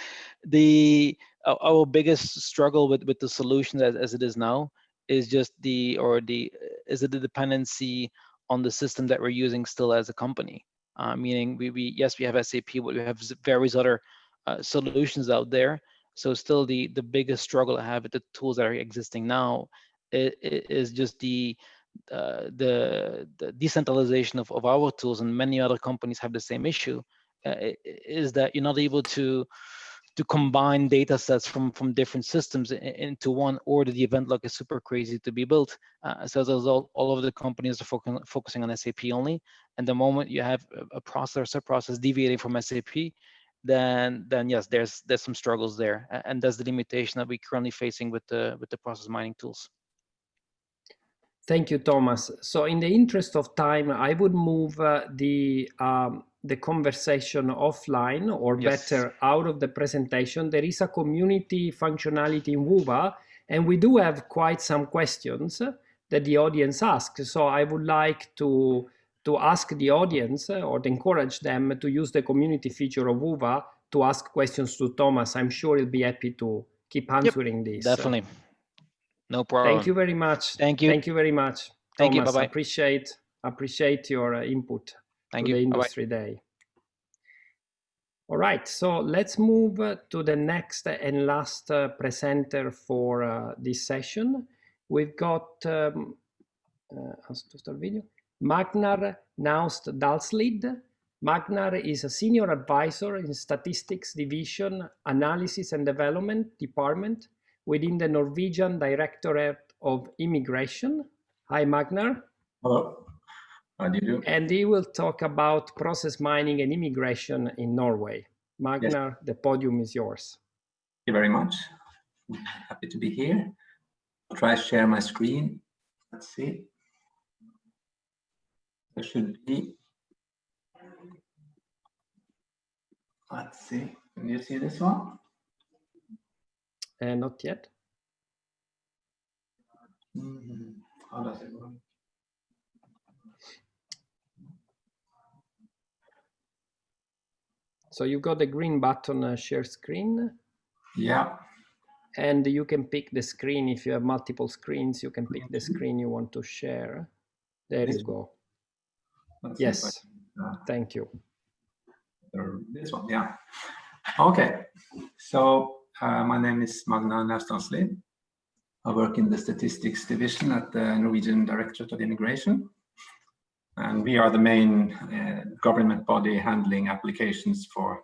our biggest struggle with the solution as it is now is just the dependency on the system that we're using still as a company. Meaning yes, we have SAP, but we have various other solutions out there. So still the biggest struggle I have with the tools that are existing now is just the decentralization of our tools, and many other companies have the same issue, is that you're not able to combine data sets from different systems into one, or the event log is super crazy to be built. So as a result, all of the companies are focusing on SAP only, and the moment you have a process or sub-process deviating from SAP, then yes, there's some struggles there, and that's the limitation that we're currently facing with the process mining tools. Thank you, Thomas. So in the interest of time, I would move the conversation offline, or better, out of the presentation. There is a community functionality in Wova, and we do have quite some questions that the audience asks. So I would like to ask the audience, or to encourage them to use the community feature of Wova to ask questions to Thomas. I'm sure he'll be happy to keep answering this. Definitely. No problem. Thank you very much. Thank you. Thank you very much, Thank Thomas. you. Bye-bye. Appreciate your input to the Industry Day. All right, so let's move to the next and last presenter for this session. We've got Magnar Naust Dalslid. Magnar is a senior advisor in Statistics Division, Analysis and Development Department within the Norwegian Directorate of Immigration. Hi, Magnar. Hello. How do you do? And he will talk about process mining and immigration in Norway. Magnar, yes. The podium is yours. Thank you very much. I'm happy to be here. I'll try to share my screen. Let's see. There should be. Let's see. Can you see this one? Not yet. How does it work? So you got the green button, share screen. Yeah. And you can pick the screen. If you have multiple screens, you can pick the screen you want to share. There you go. Yes. Thank you. This one, yeah. Okay. So my name is Magnar Naust Dalslid. I work in the Statistics Division at the Norwegian Directorate of Immigration. And we are the main government body handling applications for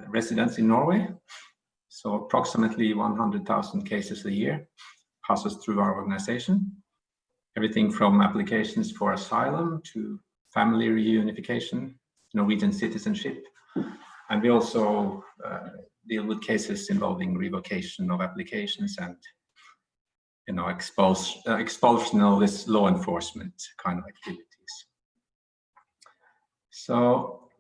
residents in Norway. So approximately 100,000 cases a year passes through our organization. Everything from applications for asylum to family reunification, Norwegian citizenship. And we also deal with cases involving revocation of applications and expulsionalist law enforcement kind of activities. So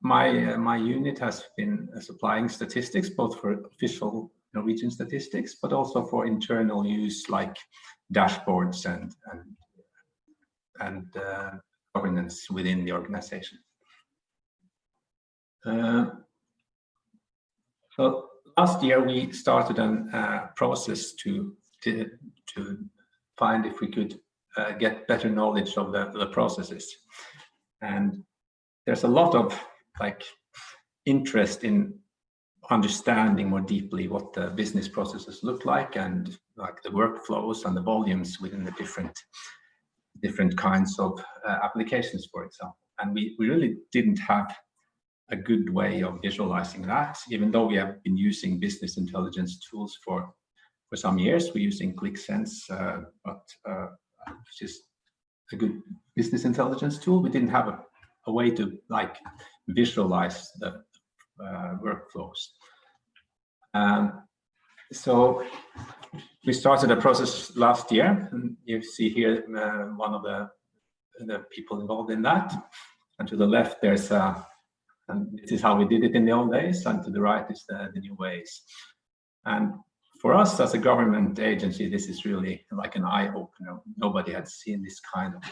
my unit has been supplying statistics, both for official Norwegian statistics, but also for internal use like dashboards and governance within the organization. So last year we started a process to find if we could get better knowledge of the processes, and there's a lot of interest in understanding more deeply what the business processes look like, and the workflows and the volumes within the different kinds of applications, for example. And we really didn't have a good way of visualizing that, even though we have been using business intelligence tools for some years. We're using ClickSense, which is a good business intelligence tool. We didn't have a way to visualize the workflows. So we started a process last year, and you see here one of the people involved in that. And to the left, there's and this is how we did it in the old days, and to the right is the new ways. And for us as a government agency, this is really like an eye-opener. Nobody had seen this kind of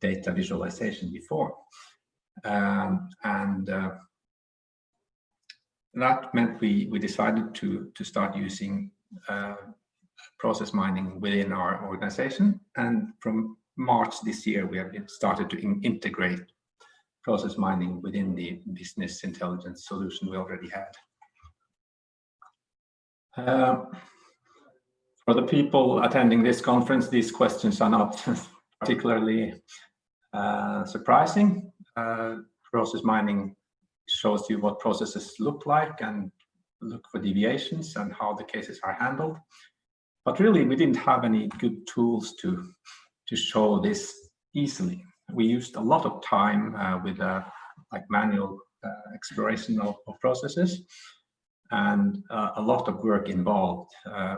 data visualization before. That meant we decided to start using process mining within our organization. And from March this year, we have started to integrate process mining within the business intelligence solution we already had. For the people attending this conference, these questions are not particularly surprising. Process mining shows you what processes look like and look for deviations and how the cases are handled. But really, we didn't have any good tools to show this easily. We used a lot of time with manual exploration of processes, and a lot of work involved,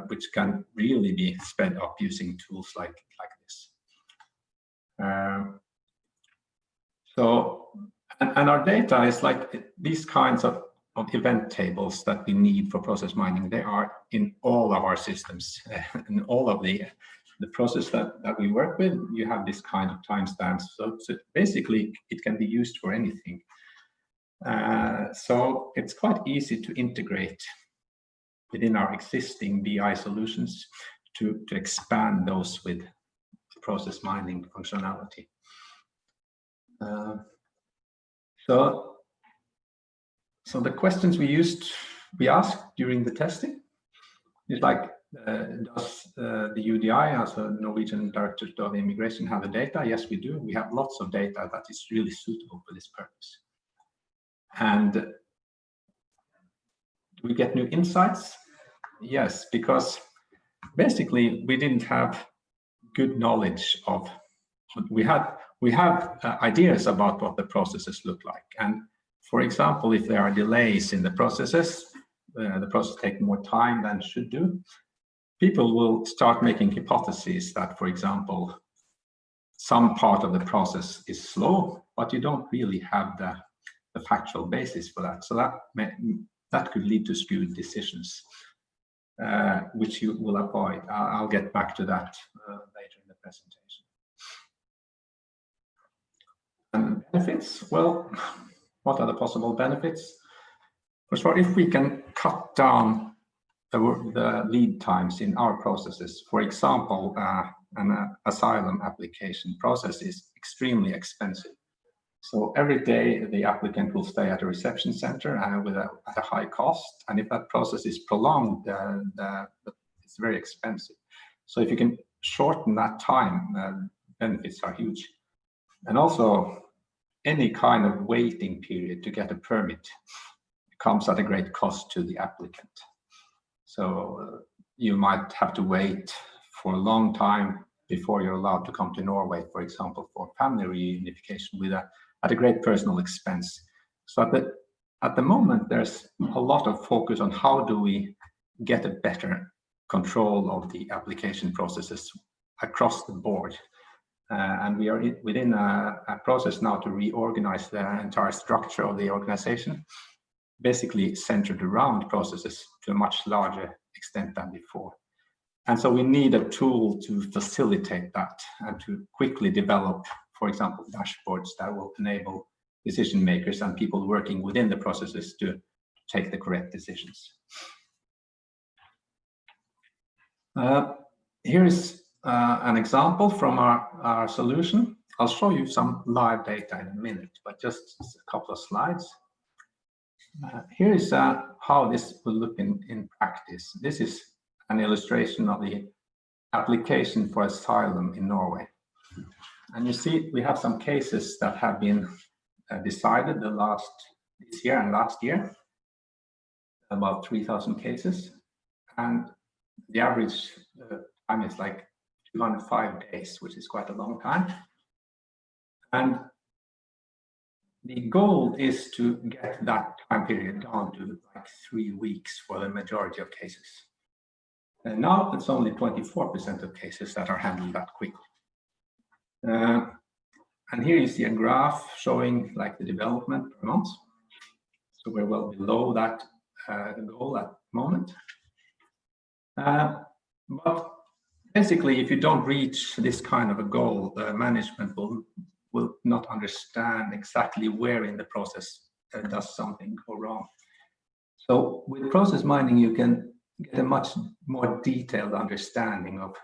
which can really be sped up using tools like this. And our data is these kinds of event tables that we need for process mining. They are in all of our systems, in all of the process that we work with. You have this kind of timestamps. So basically, it can be used for anything. So it's quite easy to integrate within our existing BI solutions to expand those with process mining functionality. So the questions we asked during the testing is does the UDI, as a Norwegian Directorate of Immigration, have the data? Yes, we do. We have lots of data that is really suitable for this purpose. And do we get new insights? Yes, because basically we didn't have good knowledge of. We have ideas about what the processes look like. And for example, if there are delays in the processes, the process takes more time than it should do, people will start making hypotheses that, for example, some part of the process is slow, but you don't really have the factual basis for that. So that could lead to skewed decisions, which you will avoid. I'll get back to that later in the presentation. And benefits, well, what are the possible benefits? First of all, if we can cut down the lead times in our processes, for example, an asylum application process is extremely expensive. So every day the applicant will stay at a reception center at a high cost, and if that process is prolonged, it's very expensive. So if you can shorten that time, benefits are huge. And also, any kind of waiting period to get a permit comes at a great cost to the applicant. So you might have to wait for a long time before you're allowed to come to Norway, for example, for family reunification at a great personal expense. So at the moment, there's a lot of focus on how do we get a better control of the application processes across the board. And we are within a process now to reorganize the entire structure of the organization, basically centered around processes to a much larger extent than before. And so we need a tool to facilitate that and to quickly develop, for example, dashboards that will enable decision makers and people working within the processes to take the correct decisions. Here is an example from our solution. I'll show you some live data in a minute, but just a couple of slides. Here is how this will look in practice. This is an illustration of the application for asylum in Norway. And you see, we have some cases that have been decided this year and last year, about 3,000 cases. And the average time is like 205 days, which is quite a long time. And the goal is to get that time period down to like 3 weeks for the majority of cases. And now it's only 24% of cases that are handled that quickly. And here you see a graph showing like the development per month. So we're well below that goal at the moment. But basically, if you don't reach this kind of a goal, the management will not understand exactly where in the process does something go wrong. So with process mining, you can get a much more detailed understanding of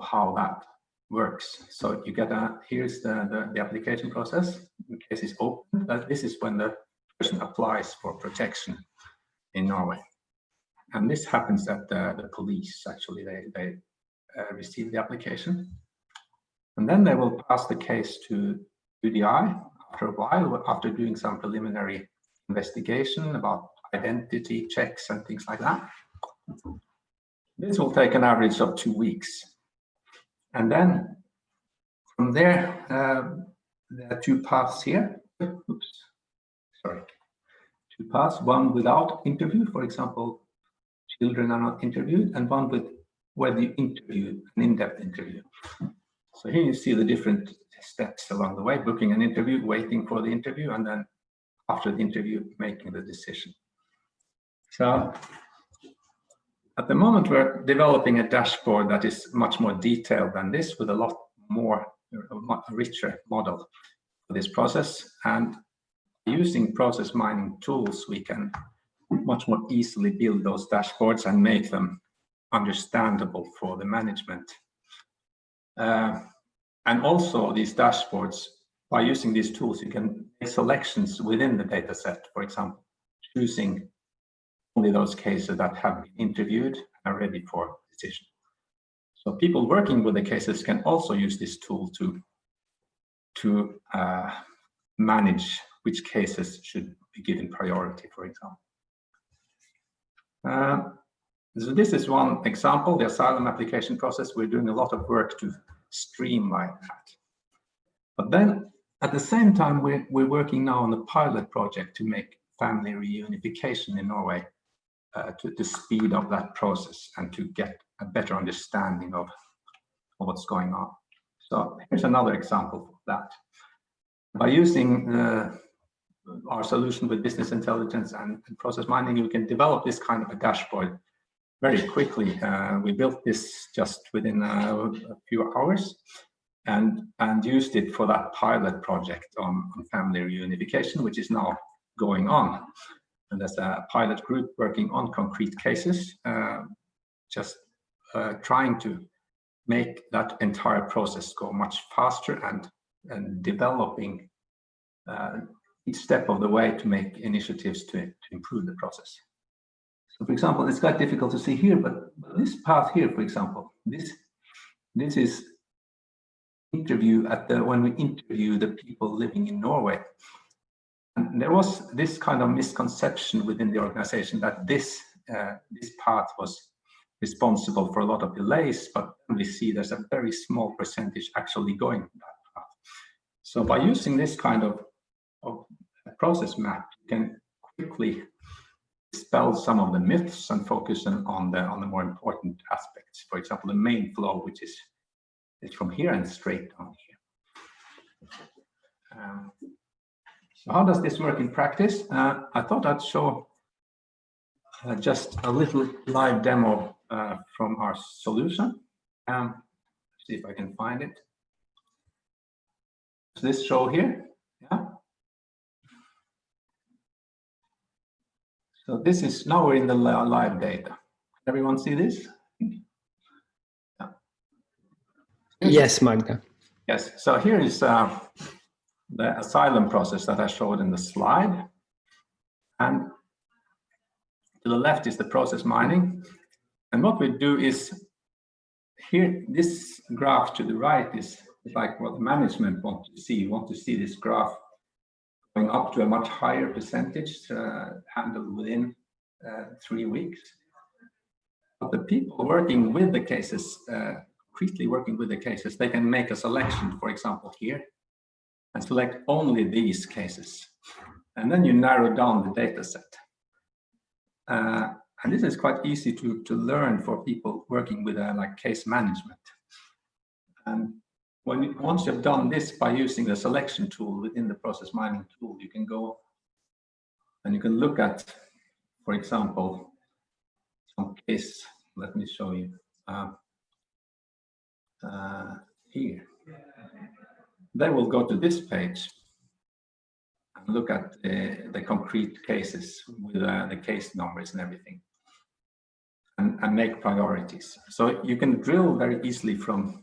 how that works. So you get here's the application process. In case it's open, this is when the person applies for protection in Norway. And this happens at the police, actually. They receive the application. And then they will pass the case to UDI after a while, after doing some preliminary investigation about identity checks and things like that. This will take an average of 2 weeks. And then from there, there are 2 paths here. Oops, sorry. 2 paths, one without interview, for example, children are not interviewed, and one with where you interview, an in-depth interview. So here you see the different steps along the way, booking an interview, waiting for the interview, and then after the interview, making the decision. So at the moment, we're developing a dashboard that is much more detailed than this, with a lot more, a richer model for this process. And using process mining tools, we can much more easily build those dashboards and make them understandable for the management. And also these dashboards, by using these tools, you can make selections within the data set, for example, choosing only those cases that have been interviewed and are ready for decision. So people working with the cases can also use this tool to manage which cases should be given priority, for example. So this is one example, the asylum application process. We're doing a lot of work to streamline that. But then at the same time, we're working now on a pilot project to make family reunification in Norway, to speed up that process and to get a better understanding of what's going on. So here's another example of that. By using our solution with business intelligence and process mining, you can develop this kind of a dashboard very quickly. We built this just within a few hours and used it for that pilot project on family reunification, which is now going on. And there's a pilot group working on concrete cases, just trying to make that entire process go much faster and developing each step of the way to make initiatives to improve the process. So for example, it's quite difficult to see here, but this path here, for example, this is interview when we interview the people living in Norway. And there was this kind of misconception within the organization that this path was responsible for a lot of delays, but we see there's a very small percentage actually going that path. So by using this kind of process map, you can quickly dispel some of the myths and focus on the more important aspects. For example, the main flow, which is from here and straight down here. So how does this work in practice? I thought I'd show just a little live demo from our solution. See if I can find it. This show here, yeah. So this is, now we're in the live data. Everyone see this? Yeah. Yes, Magda. Yes, so here is the asylum process that I showed in the slide. And to the left is the process mining. And what we do is, here, this graph to the right is like what the management want to see. You want to see this graph going up to a much higher percentage handled within 3 weeks. But the people working with the cases, concretely working with the cases, they can make a selection, for example, here, and select only these cases. And then you narrow down the data set. And this is quite easy to learn for people working with like case management. And once you've done this by using the selection tool within the process mining tool, you can go and you can look at, for example, some case. Let me show you here. They will go to this page and look at the concrete cases with the case numbers and everything, and make priorities. So you can drill very easily from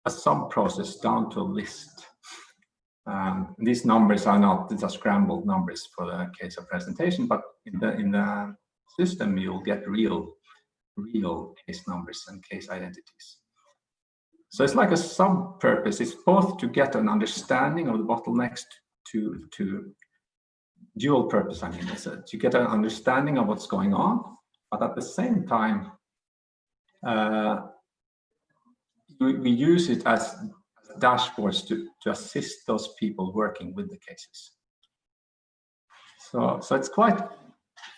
a sub-process down to a list. These numbers are not, these are scrambled numbers for the case of presentation, but in the system you'll get real case numbers and case identities. So it's like a sub-purpose. It's both to get an understanding of the bottlenecks, to dual purpose. I mean, to get an understanding of what's going on, but at the same time, we use it as dashboards to assist those people working with the cases. So it's quite,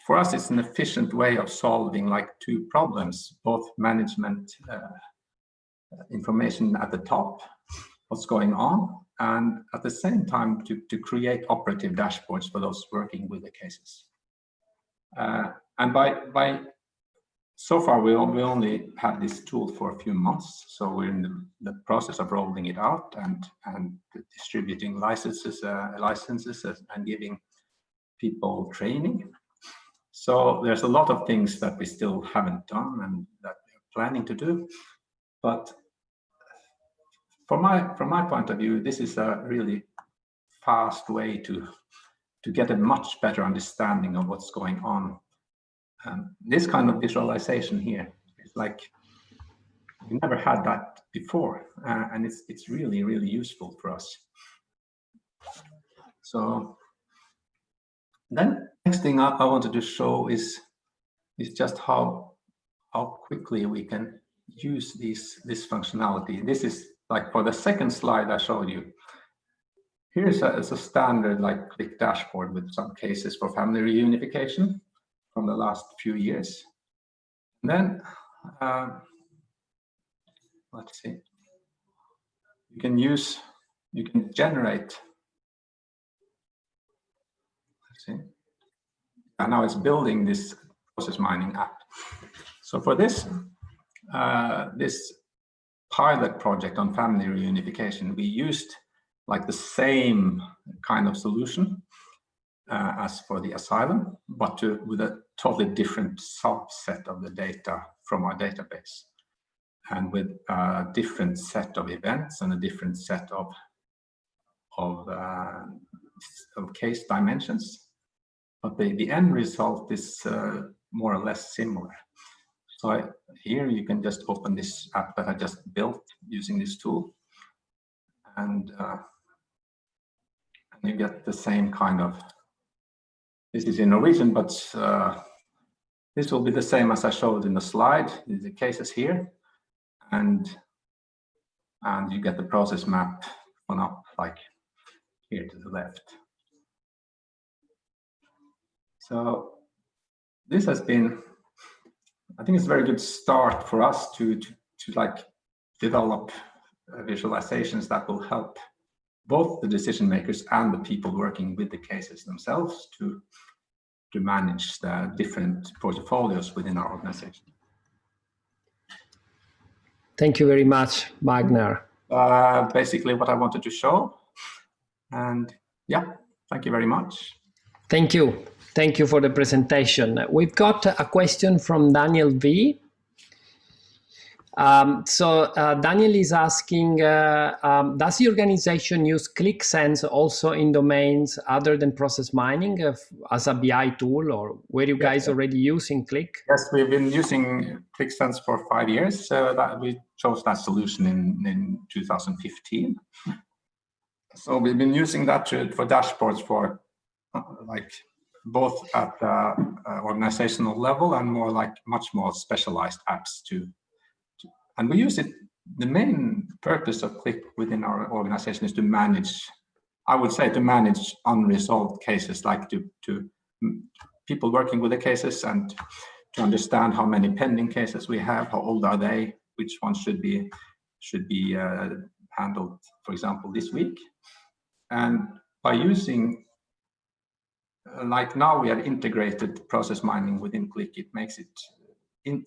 for us, it's an efficient way of solving like two problems, both management information at the top, what's going on, and at the same time to create operative dashboards for those working with the cases. And by so far, we only had this tool for a few months, so we're in the process of rolling it out and distributing licenses and giving people training. So there's a lot of things that we still haven't done and that we're planning to do. But from my point of view, this is a really fast way to get a much better understanding of what's going on. This kind of visualization here is like, we never had that before, and it's really useful for us. So then next thing I wanted to show is just how quickly we can use this functionality. This is like for the second slide I showed you. Here's a standard like click dashboard with some cases for family reunification from the last few years. And then let's see, you can generate, let's see, and now it's building this process mining app. So for this this pilot project on family reunification, we used like the same kind of solution as for the asylum, but with a totally different subset of the data from our database, and with a different set of events and a different set of case dimensions. But the end result is more or less similar. So here you can just open this app that I just built using this tool, and you get the same kind of, this is in Norwegian, but this will be the same as I showed in the slide. The cases here, and you get the process map on up like here to the left. So this has been, I think it's a very good start for us to like develop visualizations that will help both the decision makers and the people working with the cases themselves to manage the different portfolios within our organization. Thank you very much, Magnar. Basically what I wanted to show. And yeah, thank you very much. Thank you. Thank you for the presentation. We've got a question from Daniel V. Daniel is asking, does the organization use ClickSense also in domains other than process mining as a BI tool, or were you guys already using Click? Yes, we've been using ClickSense for 5 years. That we chose that solution in 2015. So we've been using that for dashboards for like both at the organizational level and more like much more specialized apps too. And we use it, the main purpose of Click within our organization is to manage, I would say to manage unresolved cases, like to people working with the cases and to understand how many pending cases we have, how old are they, which ones should be handled, for example, this week. And by using, like now we have integrated process mining within Click, it makes it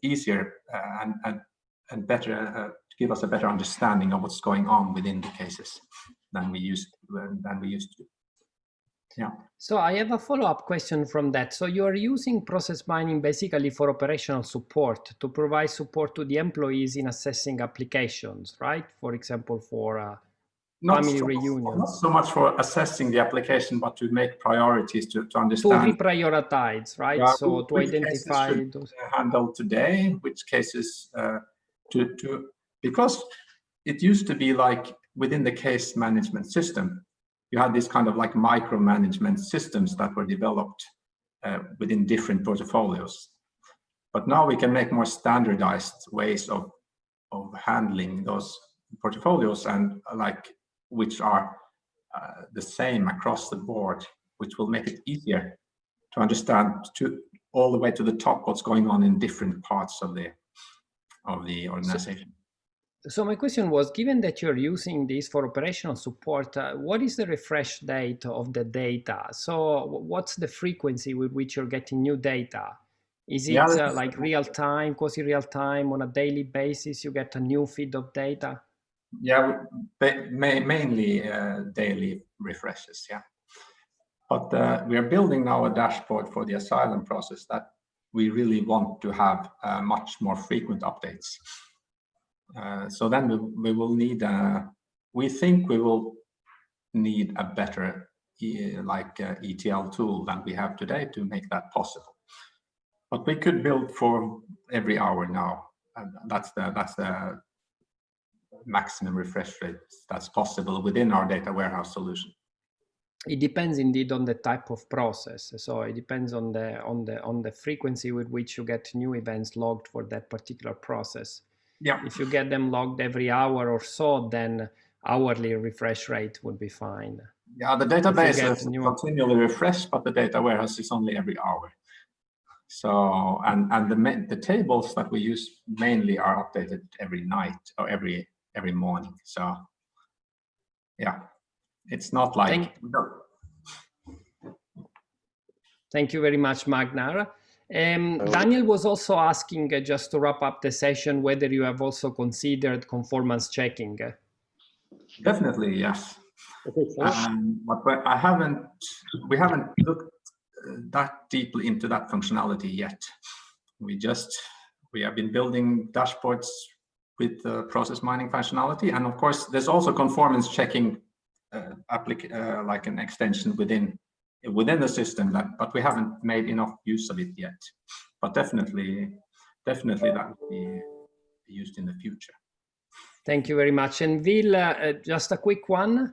easier and better to give us a better understanding of what's going on within the cases than we used to. Yeah. So I have a follow-up question from that. So you are using process mining basically for operational support, to provide support to the employees in assessing applications, right? For example, for family reunions. Not so much for assessing the application, but to make priorities to understand. To reprioritize, right? Yeah, so to identify those handled today, which cases because it used to be like within the case management system, you had this kind of like micromanagement systems that were developed within different portfolios. But now we can make more standardized ways of handling those portfolios, and like which are the same across the board, which will make it easier to understand all the way to the top what's going on in different parts of the organization. So my question was, given that you're using this for operational support, what is the refresh date of the data? So what's the frequency with which you're getting new data? Is it like real time, quasi-real time, on a daily basis, you get a new feed of data? Yeah, mainly daily refreshes, yeah. But we are building now a dashboard for the asylum process that we really want to have much more frequent updates. So then we will need, we think we will need a better ETL tool than we have today to make that possible. But we could build for every hour now, and that's the maximum refresh rate that's possible within our data warehouse solution. It depends indeed on the type of process. So it depends on the frequency with which you get new events logged for that particular process. Yeah. If you get them logged every hour or so, then hourly refresh rate would be fine. Yeah, the database is continually refreshed, but the data warehouse is only every hour. So and the tables that we use mainly are updated every night or every morning. So yeah, it's not like. Thank you very much, Magnar. Daniel was also asking, just to wrap up the session, whether you have also considered conformance checking. Definitely, yes. But we haven't looked that deeply into that functionality yet. We have been building dashboards with process mining functionality, and of course, there's also conformance checking like an extension within the system, but we haven't made enough use of it yet. But definitely that will be used in the future. Thank you very much. And Will, just a quick one.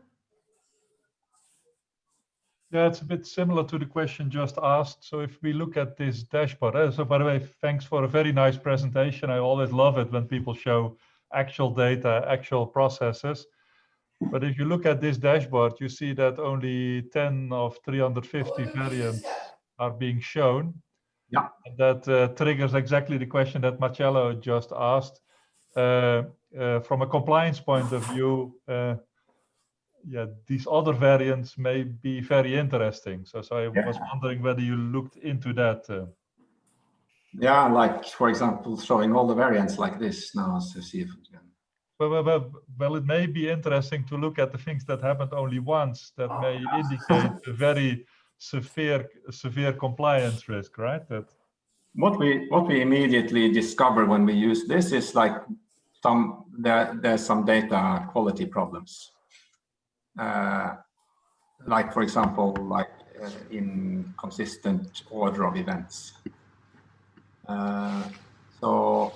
Yeah, it's a bit similar to the question just asked. So if we look at this dashboard, so by the way, thanks for a very nice presentation. I always love it when people show actual data, actual processes. But if you look at this dashboard, you see that only 10 of 350 variants are being shown. Yeah. And that triggers exactly the question that Marcello just asked. From a compliance point of view, yeah, these other variants may be very interesting. So I was wondering whether you looked into that. Yeah, like for example, showing all the variants like this now to see if it can. Well, it may be interesting to look at the things that happened only once that may indicate a very severe compliance risk, right? That what we immediately discover when we use this is like there's some data quality problems. Like for example, like inconsistent order of events. So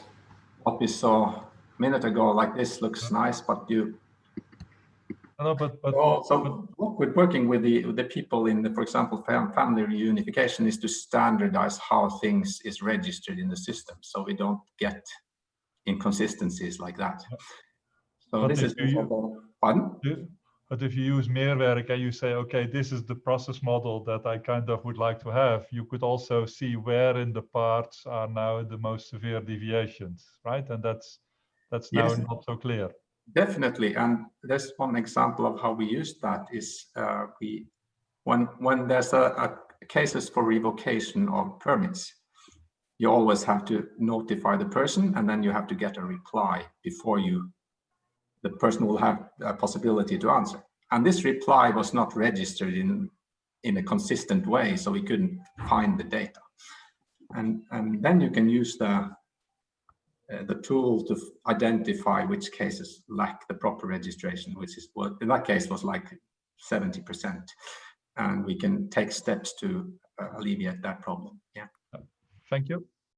what we saw a minute ago, like this looks nice, but you. No, but so what we're working with the people in the, for example, family reunification is to standardize how things is registered in the system, so we don't get inconsistencies like that. So but this is pardon? But if you use Meerwerk and you say, okay, this is the process model that I kind of would like to have, you could also see where in the parts are now the most severe deviations, right? And that's now not so clear. Definitely, and there's one example of how we use that is when there's a cases for revocation of permits, you always have to notify the person, and then you have to get a reply before the person will have a possibility to answer. And this reply was not registered in a consistent way, so we couldn't find the data. And then you can use the tool to identify which cases lack the proper registration, which is what in that case was like 70%. And we can take steps to alleviate that problem. Yeah. Thank you.